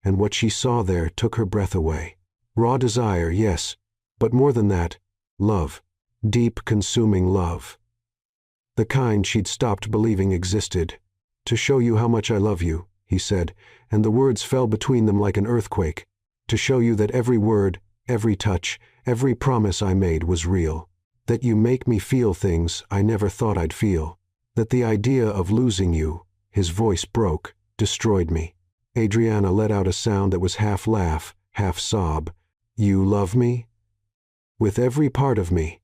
and what she saw there took her breath away. Raw desire, yes, but more than that, love. Deep, consuming love. The kind she'd stopped believing existed. To show you how much I love you, he said, and the words fell between them like an earthquake. To show you that every word, every touch, every promise I made was real. That you make me feel things I never thought I'd feel. That the idea of losing you, his voice broke, destroyed me. Adriana let out a sound that was half laugh, half sob. You love me? With every part of me,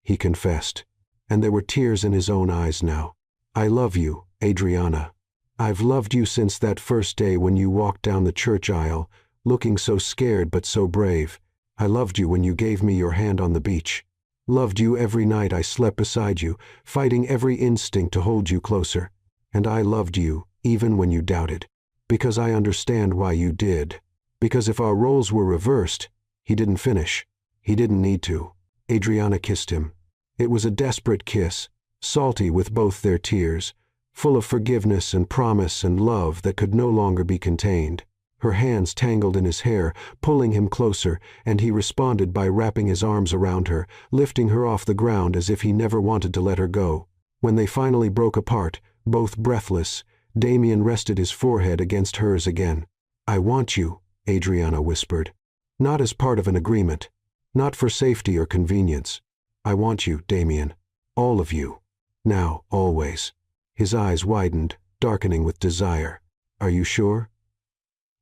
he confessed, and there were tears in his own eyes now. I love you, Adriana. I've loved you since that first day when you walked down the church aisle, looking so scared but so brave. I loved you when you gave me your hand on the beach. Loved you every night I slept beside you, fighting every instinct to hold you closer. And I loved you, even when you doubted. Because I understand why you did. Because if our roles were reversed, he didn't finish. He didn't need to. Adriana kissed him. It was a desperate kiss, salty with both their tears, full of forgiveness and promise and love that could no longer be contained. Her hands tangled in his hair, pulling him closer, and he responded by wrapping his arms around her, lifting her off the ground as if he never wanted to let her go. When they finally broke apart, both breathless, Damien rested his forehead against hers again. I want you, Adriana whispered. Not as part of an agreement. Not for safety or convenience. I want you, Damien. All of you. Now, always. His eyes widened, darkening with desire. Are you sure?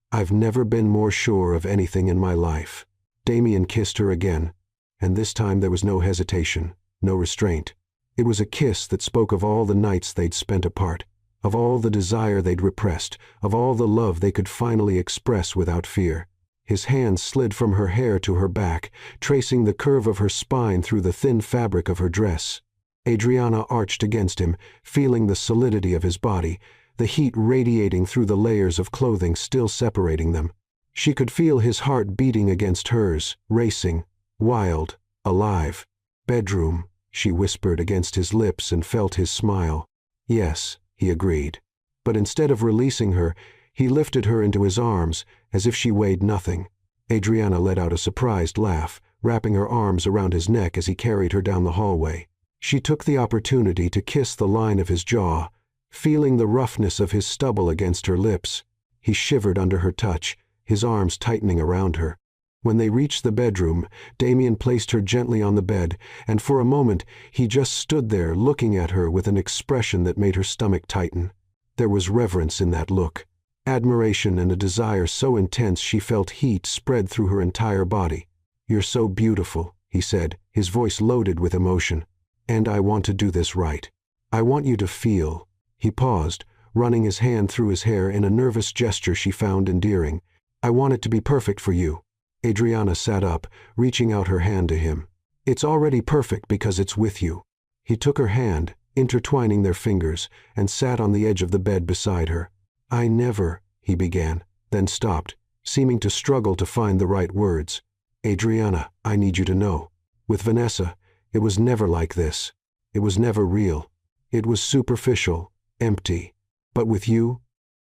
I've never been more sure of anything in my life. Damien kissed her again, and this time there was no hesitation, no restraint. It was a kiss that spoke of all the nights they'd spent apart, of all the desire they'd repressed, of all the love they could finally express without fear. His hands slid from her hair to her back, tracing the curve of her spine through the thin fabric of her dress. Adriana arched against him, feeling the solidity of his body, the heat radiating through the layers of clothing still separating them. She could feel his heart beating against hers, racing, wild, alive. Bedroom, she whispered against his lips and felt his smile. Yes, he agreed. But instead of releasing her, he lifted her into his arms, as if she weighed nothing. Adriana let out a surprised laugh, wrapping her arms around his neck as he carried her down the hallway. She took the opportunity to kiss the line of his jaw, feeling the roughness of his stubble against her lips. He shivered under her touch, his arms tightening around her. When they reached the bedroom, Damien placed her gently on the bed, and for a moment he just stood there looking at her with an expression that made her stomach tighten. There was reverence in that look, admiration and a desire so intense she felt heat spread through her entire body. You're so beautiful, he said, his voice loaded with emotion. And I want to do this right. I want you to feel. He paused, running his hand through his hair in a nervous gesture she found endearing. I want it to be perfect for you. Adriana sat up, reaching out her hand to him. It's already perfect because it's with you. He took her hand, intertwining their fingers, and sat on the edge of the bed beside her. I never, he began, then stopped, seeming to struggle to find the right words. Adriana, I need you to know. With Vanessa, it was never like this. It was never real. It was superficial, empty. But with you,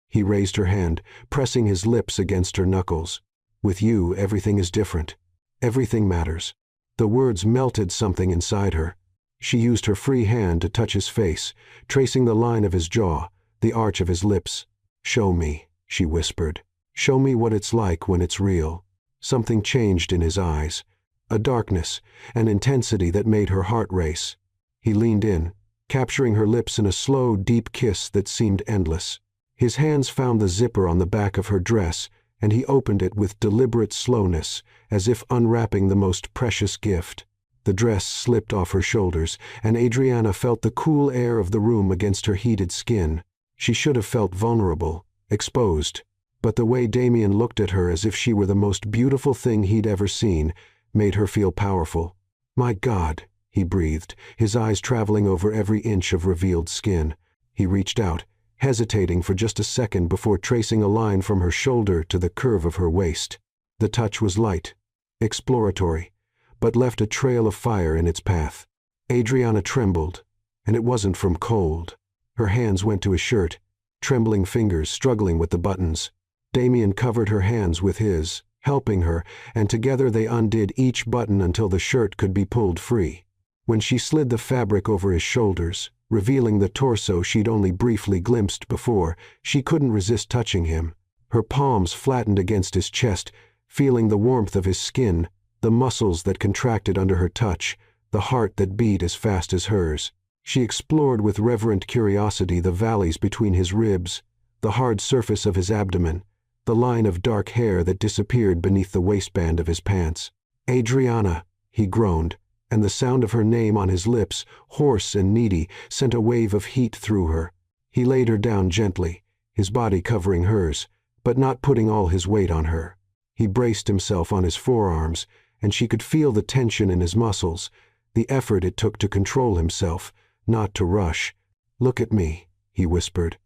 he raised her hand, pressing his lips against her knuckles. With you, everything is different. Everything matters. The words melted something inside her. She used her free hand to touch his face, tracing the line of his jaw, the arch of his lips. Show me, she whispered. Show me what it's like when it's real. Something changed in his eyes. A darkness, an intensity that made her heart race. He leaned in, capturing her lips in a slow, deep kiss that seemed endless. His hands found the zipper on the back of her dress, and he opened it with deliberate slowness, as if unwrapping the most precious gift. The dress slipped off her shoulders, and Adriana felt the cool air of the room against her heated skin. She should have felt vulnerable, exposed, but the way Damien looked at her as if she were the most beautiful thing he'd ever seen made her feel powerful. "My God," he breathed, his eyes traveling over every inch of revealed skin. He reached out, hesitating for just a second before tracing a line from her shoulder to the curve of her waist. The touch was light, exploratory, but left a trail of fire in its path. Adriana trembled, and it wasn't from cold. Her hands went to his shirt, trembling fingers struggling with the buttons. Damien covered her hands with his, helping her, and together they undid each button until the shirt could be pulled free. When she slid the fabric over his shoulders, revealing the torso she'd only briefly glimpsed before, she couldn't resist touching him. Her palms flattened against his chest, feeling the warmth of his skin, the muscles that contracted under her touch, the heart that beat as fast as hers. She explored with reverent curiosity the valleys between his ribs, the hard surface of his abdomen, the line of dark hair that disappeared beneath the waistband of his pants. "Adriana," he groaned, and the sound of her name on his lips, hoarse and needy, sent a wave of heat through her. He laid her down gently, his body covering hers, but not putting all his weight on her. He braced himself on his forearms, and she could feel the tension in his muscles, the effort it took to control himself, not to rush. "Look at me," he whispered.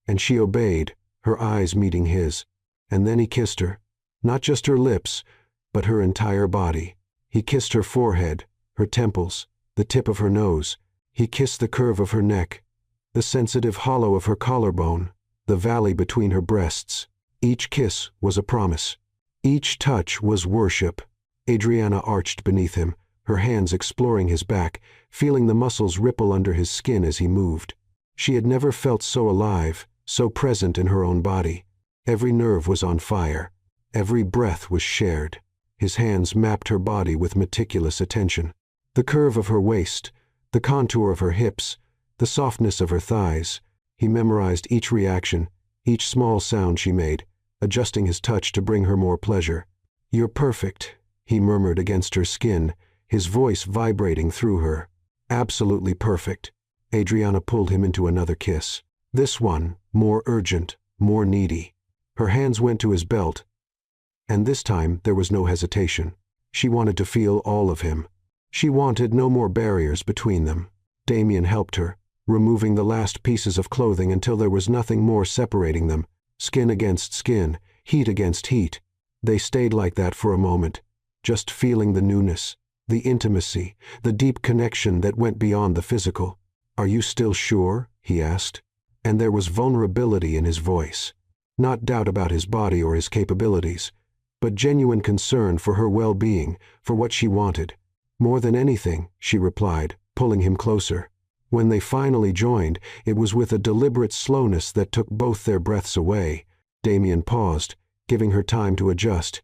And she obeyed, her eyes meeting his. And then he kissed her, not just her lips, but her entire body. He kissed her forehead, her temples, the tip of her nose. He kissed the curve of her neck, the sensitive hollow of her collarbone, the valley between her breasts. Each kiss was a promise. Each touch was worship. Adriana arched beneath him, her hands exploring his back, feeling the muscles ripple under his skin as he moved. She had never felt so alive, so present in her own body. Every nerve was on fire. Every breath was shared. His hands mapped her body with meticulous attention. The curve of her waist, the contour of her hips, the softness of her thighs. He memorized each reaction, each small sound she made, adjusting his touch to bring her more pleasure. "You're perfect," he murmured against her skin, his voice vibrating through her. "Absolutely perfect." Adriana pulled him into another kiss. This one, more urgent, more needy. Her hands went to his belt, and this time there was no hesitation. She wanted to feel all of him. She wanted no more barriers between them. Damien helped her, removing the last pieces of clothing until there was nothing more separating them, skin against skin, heat against heat. They stayed like that for a moment, just feeling the newness, the intimacy, the deep connection that went beyond the physical. "Are you still sure?" he asked. And there was vulnerability in his voice. Not doubt about his body or his capabilities, but genuine concern for her well-being, for what she wanted. "More than anything," she replied, pulling him closer. When they finally joined, it was with a deliberate slowness that took both their breaths away. Damien paused, giving her time to adjust,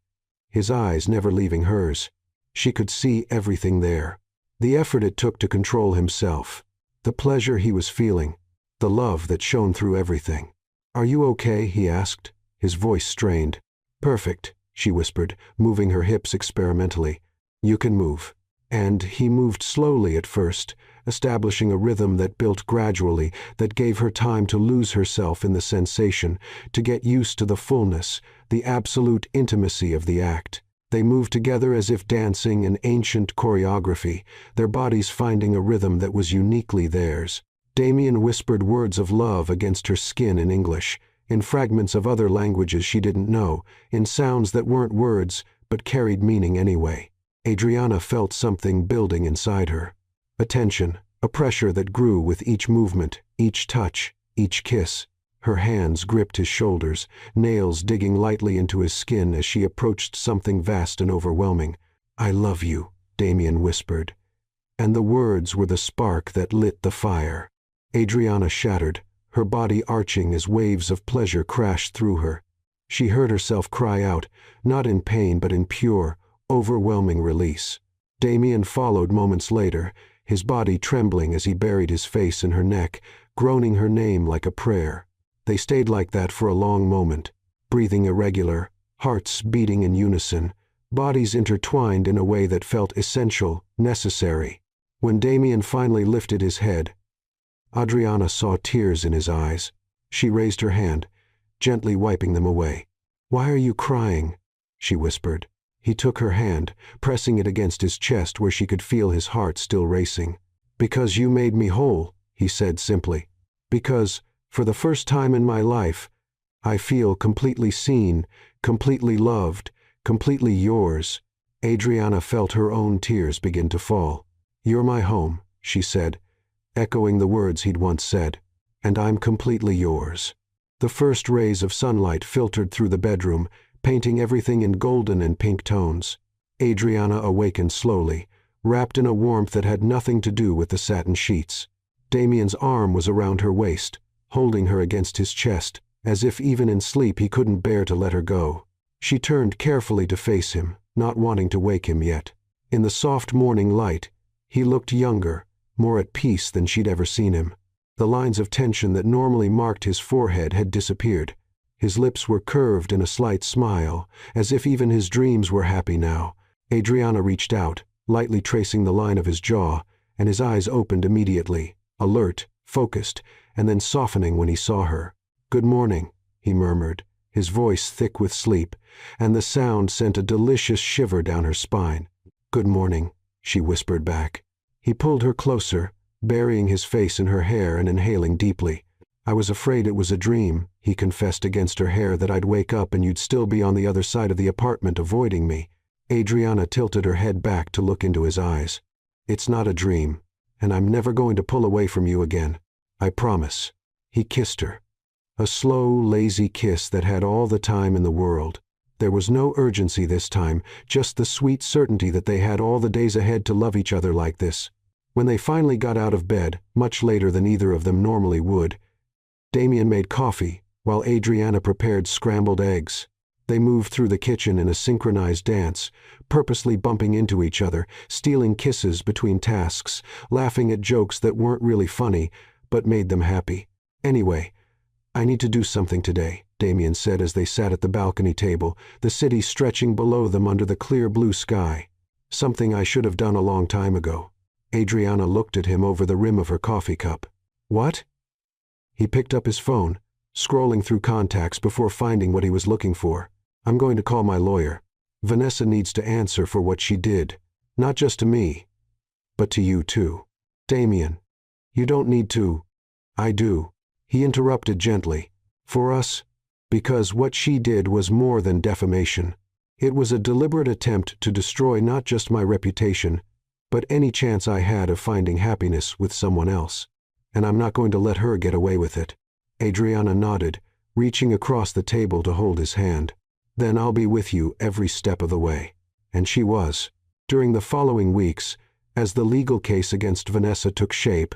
his eyes never leaving hers. She could see everything there. The effort it took to control himself, the pleasure he was feeling, the love that shone through everything. "Are you okay?" he asked, his voice strained. "Perfect," she whispered, moving her hips experimentally. "You can move." And he moved slowly at first, establishing a rhythm that built gradually, that gave her time to lose herself in the sensation, to get used to the fullness, the absolute intimacy of the act. They moved together as if dancing an ancient choreography, their bodies finding a rhythm that was uniquely theirs. Damien whispered words of love against her skin in English, in fragments of other languages she didn't know, in sounds that weren't words but carried meaning anyway. Adriana felt something building inside her. A tension, a pressure that grew with each movement, each touch, each kiss. Her hands gripped his shoulders, nails digging lightly into his skin as she approached something vast and overwhelming. "I love you," Damien whispered. And the words were the spark that lit the fire. Adriana shattered, her body arching as waves of pleasure crashed through her. She heard herself cry out, not in pain but in pure, overwhelming release. Damien followed moments later, his body trembling as he buried his face in her neck, groaning her name like a prayer. They stayed like that for a long moment, breathing irregular, hearts beating in unison, bodies intertwined in a way that felt essential, necessary. When Damien finally lifted his head, Adriana saw tears in his eyes, She raised her hand, gently wiping them away. "Why are you crying?" she whispered. He took her hand, pressing it against his chest where she could feel his heart still racing. "Because you made me whole," he said simply. "Because, for the first time in my life, I feel completely seen, completely loved, completely yours." Adriana felt her own tears begin to fall. "You're my home," she said, echoing the words he'd once said. "And I'm completely yours." The first rays of sunlight filtered through the bedroom, painting everything in golden and pink tones. Adriana awakened slowly, wrapped in a warmth that had nothing to do with the satin sheets. Damien's arm was around her waist, holding her against his chest, as if even in sleep he couldn't bear to let her go. She turned carefully to face him, not wanting to wake him yet. In the soft morning light, he looked younger, more at peace than she'd ever seen him. The lines of tension that normally marked his forehead had disappeared. His lips were curved in a slight smile, as if even his dreams were happy now. Adriana reached out, lightly tracing the line of his jaw, and his eyes opened immediately, alert, focused, and then softening when he saw her. "Good morning," he murmured, his voice thick with sleep, and the sound sent a delicious shiver down her spine. "Good morning," she whispered back. He pulled her closer, burying his face in her hair and inhaling deeply. "I was afraid it was a dream," he confessed against her hair, "that I'd wake up and you'd still be on the other side of the apartment avoiding me." Adriana tilted her head back to look into his eyes. "It's not a dream, and I'm never going to pull away from you again. I promise." He kissed her. A slow, lazy kiss that had all the time in the world. There was no urgency this time, just the sweet certainty that they had all the days ahead to love each other like this. When they finally got out of bed, much later than either of them normally would, Damien made coffee, while Adriana prepared scrambled eggs. They moved through the kitchen in a synchronized dance, purposely bumping into each other, stealing kisses between tasks, laughing at jokes that weren't really funny, but made them happy. "Anyway, I need to do something today," Damien said as they sat at the balcony table, the city stretching below them under the clear blue sky. "Something I should have done a long time ago." Adriana looked at him over the rim of her coffee cup. "What?" He picked up his phone, scrolling through contacts before finding what he was looking for. "I'm going to call my lawyer. Vanessa needs to answer for what she did. Not just to me, but to you too." "Damien, you don't need to." "I do." He interrupted gently. "For us, because what she did was more than defamation. It was a deliberate attempt to destroy not just my reputation, but any chance I had of finding happiness with someone else. And I'm not going to let her get away with it." Adriana nodded, reaching across the table to hold his hand. "Then I'll be with you every step of the way." And she was. During the following weeks, as the legal case against Vanessa took shape,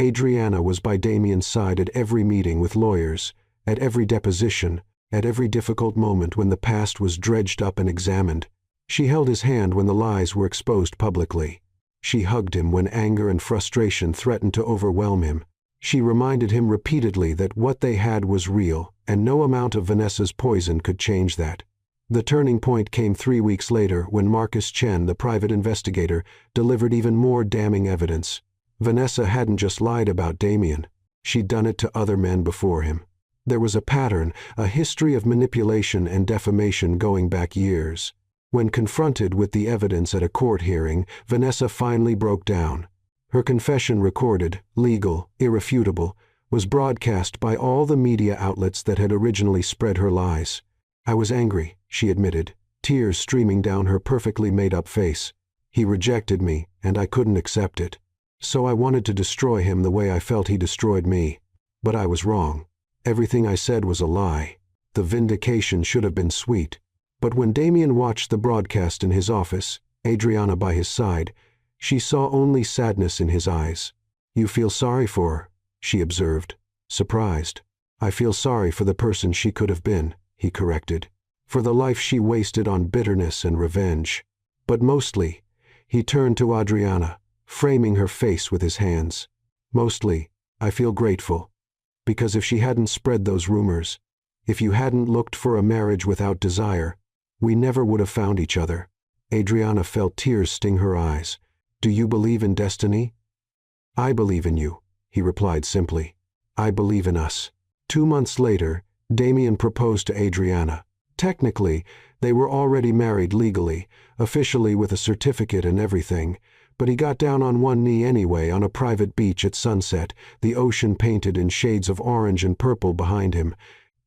Adriana was by Damien's side at every meeting with lawyers, at every deposition, at every difficult moment when the past was dredged up and examined. She held his hand when the lies were exposed publicly. She hugged him when anger and frustration threatened to overwhelm him. She reminded him repeatedly that what they had was real, and no amount of Vanessa's poison could change that. The turning point came 3 weeks later when Marcus Chen, the private investigator, delivered even more damning evidence. Vanessa hadn't just lied about Damien. She'd done it to other men before him. There was a pattern, a history of manipulation and defamation going back years. When confronted with the evidence at a court hearing, Vanessa finally broke down. Her confession, recorded, legal, irrefutable, was broadcast by all the media outlets that had originally spread her lies. "I was angry," she admitted, tears streaming down her perfectly made-up face. "He rejected me, and I couldn't accept it. So I wanted to destroy him the way I felt he destroyed me. But I was wrong. Everything I said was a lie. The vindication should have been sweet." But when Damien watched the broadcast in his office, Adriana by his side, she saw only sadness in his eyes. "You feel sorry for her," she observed, surprised. "I feel sorry for the person she could have been," he corrected, "for the life she wasted on bitterness and revenge. But mostly," he turned to Adriana, framing her face with his hands, "mostly, I feel grateful. Because if she hadn't spread those rumors, if you hadn't looked for a marriage without desire, we never would have found each other." Adriana felt tears sting her eyes. "Do you believe in destiny?" "I believe in you," he replied simply. "I believe in us." 2 months later, Damien proposed to Adriana. Technically, they were already married legally, officially with a certificate and everything, but he got down on one knee anyway on a private beach at sunset, the ocean painted in shades of orange and purple behind him.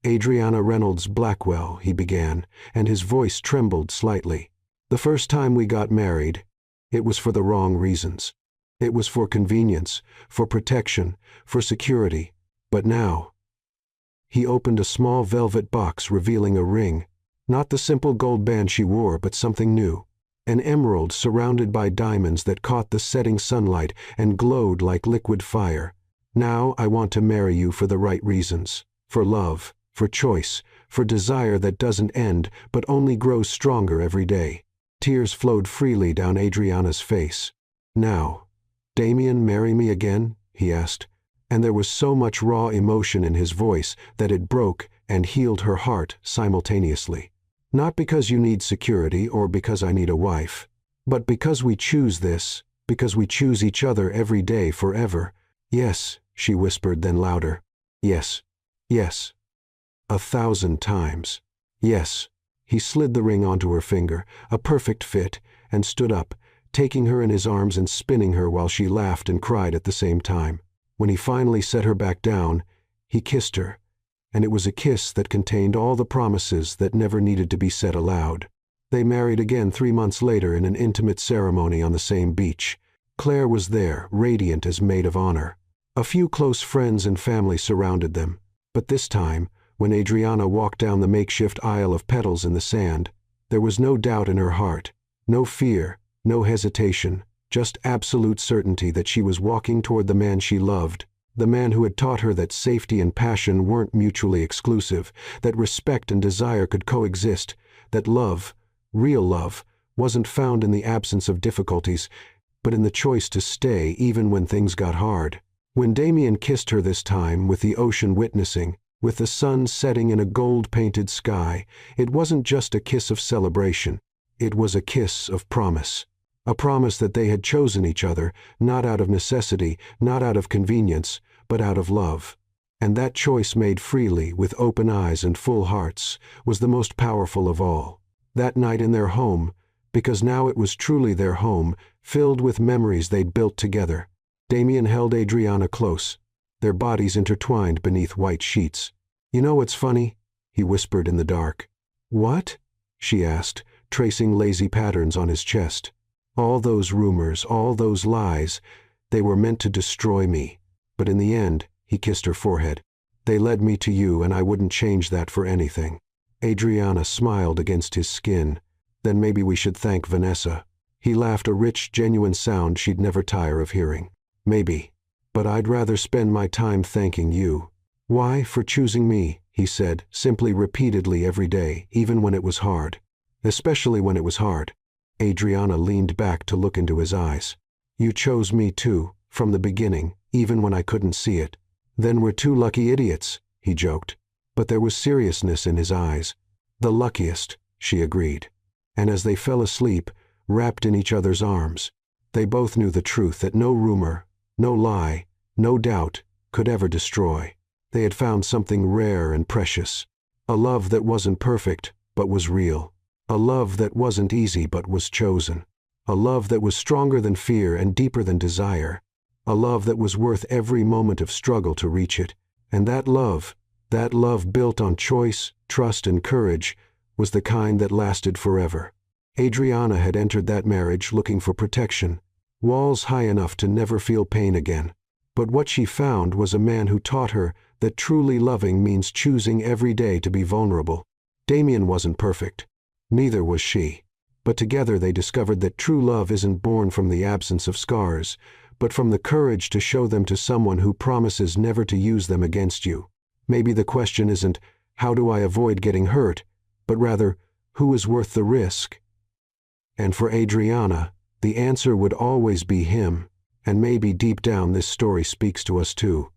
"Adriana Reynolds Blackwell," he began, and his voice trembled slightly. "The first time we got married, it was for the wrong reasons. It was for convenience, for protection, for security. But now—" He opened a small velvet box revealing a ring, not the simple gold band she wore, but something new. An emerald surrounded by diamonds that caught the setting sunlight and glowed like liquid fire. "Now I want to marry you for the right reasons. For love, for choice, for desire that doesn't end but only grows stronger every day." Tears flowed freely down Adriana's face. "Now, Damien, marry me again?" he asked, and there was so much raw emotion in his voice that it broke and healed her heart simultaneously. "Not because you need security or because I need a wife, but because we choose this, because we choose each other every day forever." "Yes," she whispered, then louder. "Yes, yes. 1,000 times. Yes." He slid the ring onto her finger, a perfect fit, and stood up, taking her in his arms and spinning her while she laughed and cried at the same time. When he finally set her back down, he kissed her, and it was a kiss that contained all the promises that never needed to be said aloud. They married again 3 months later in an intimate ceremony on the same beach. Claire was there, radiant as maid of honor. A few close friends and family surrounded them, but this time, when Adriana walked down the makeshift aisle of petals in the sand, there was no doubt in her heart, no fear, no hesitation, just absolute certainty that she was walking toward the man she loved, the man who had taught her that safety and passion weren't mutually exclusive, that respect and desire could coexist, that love, real love, wasn't found in the absence of difficulties, but in the choice to stay even when things got hard. When Damien kissed her this time, with the ocean witnessing, with the sun setting in a gold-painted sky, it wasn't just a kiss of celebration. It was a kiss of promise. A promise that they had chosen each other, not out of necessity, not out of convenience, but out of love. And that choice made freely, with open eyes and full hearts, was the most powerful of all. That night in their home, because now it was truly their home, filled with memories they'd built together, Damien held Adriana close, their bodies intertwined beneath white sheets. "You know what's funny?" he whispered in the dark. "What?" she asked, tracing lazy patterns on his chest. "All those rumors, all those lies, they were meant to destroy me. But in the end," he kissed her forehead, "they led me to you, and I wouldn't change that for anything." Adriana smiled against his skin. "Then maybe we should thank Vanessa." He laughed, a rich, genuine sound she'd never tire of hearing. "Maybe. But I'd rather spend my time thanking you." "Why, for choosing me," he said, simply, repeatedly, every day, even when it was hard. "Especially when it was hard." Adriana leaned back to look into his eyes. "You chose me too, from the beginning, even when I couldn't see it." "Then we're two lucky idiots," he joked. But there was seriousness in his eyes. "The luckiest," she agreed. And as they fell asleep, wrapped in each other's arms, they both knew the truth that no rumor, no lie, no doubt could ever destroy. They had found something rare and precious. A love that wasn't perfect, but was real. A love that wasn't easy, but was chosen. A love that was stronger than fear and deeper than desire. A love that was worth every moment of struggle to reach it. And that love built on choice, trust, and courage, was the kind that lasted forever. Adriana had entered that marriage looking for protection, walls high enough to never feel pain again. But what she found was a man who taught her that truly loving means choosing every day to be vulnerable. Damien wasn't perfect. Neither was she. But together they discovered that true love isn't born from the absence of scars, but from the courage to show them to someone who promises never to use them against you. Maybe the question isn't, how do I avoid getting hurt, but rather, who is worth the risk? And for Adriana, the answer would always be him, and maybe deep down this story speaks to us too.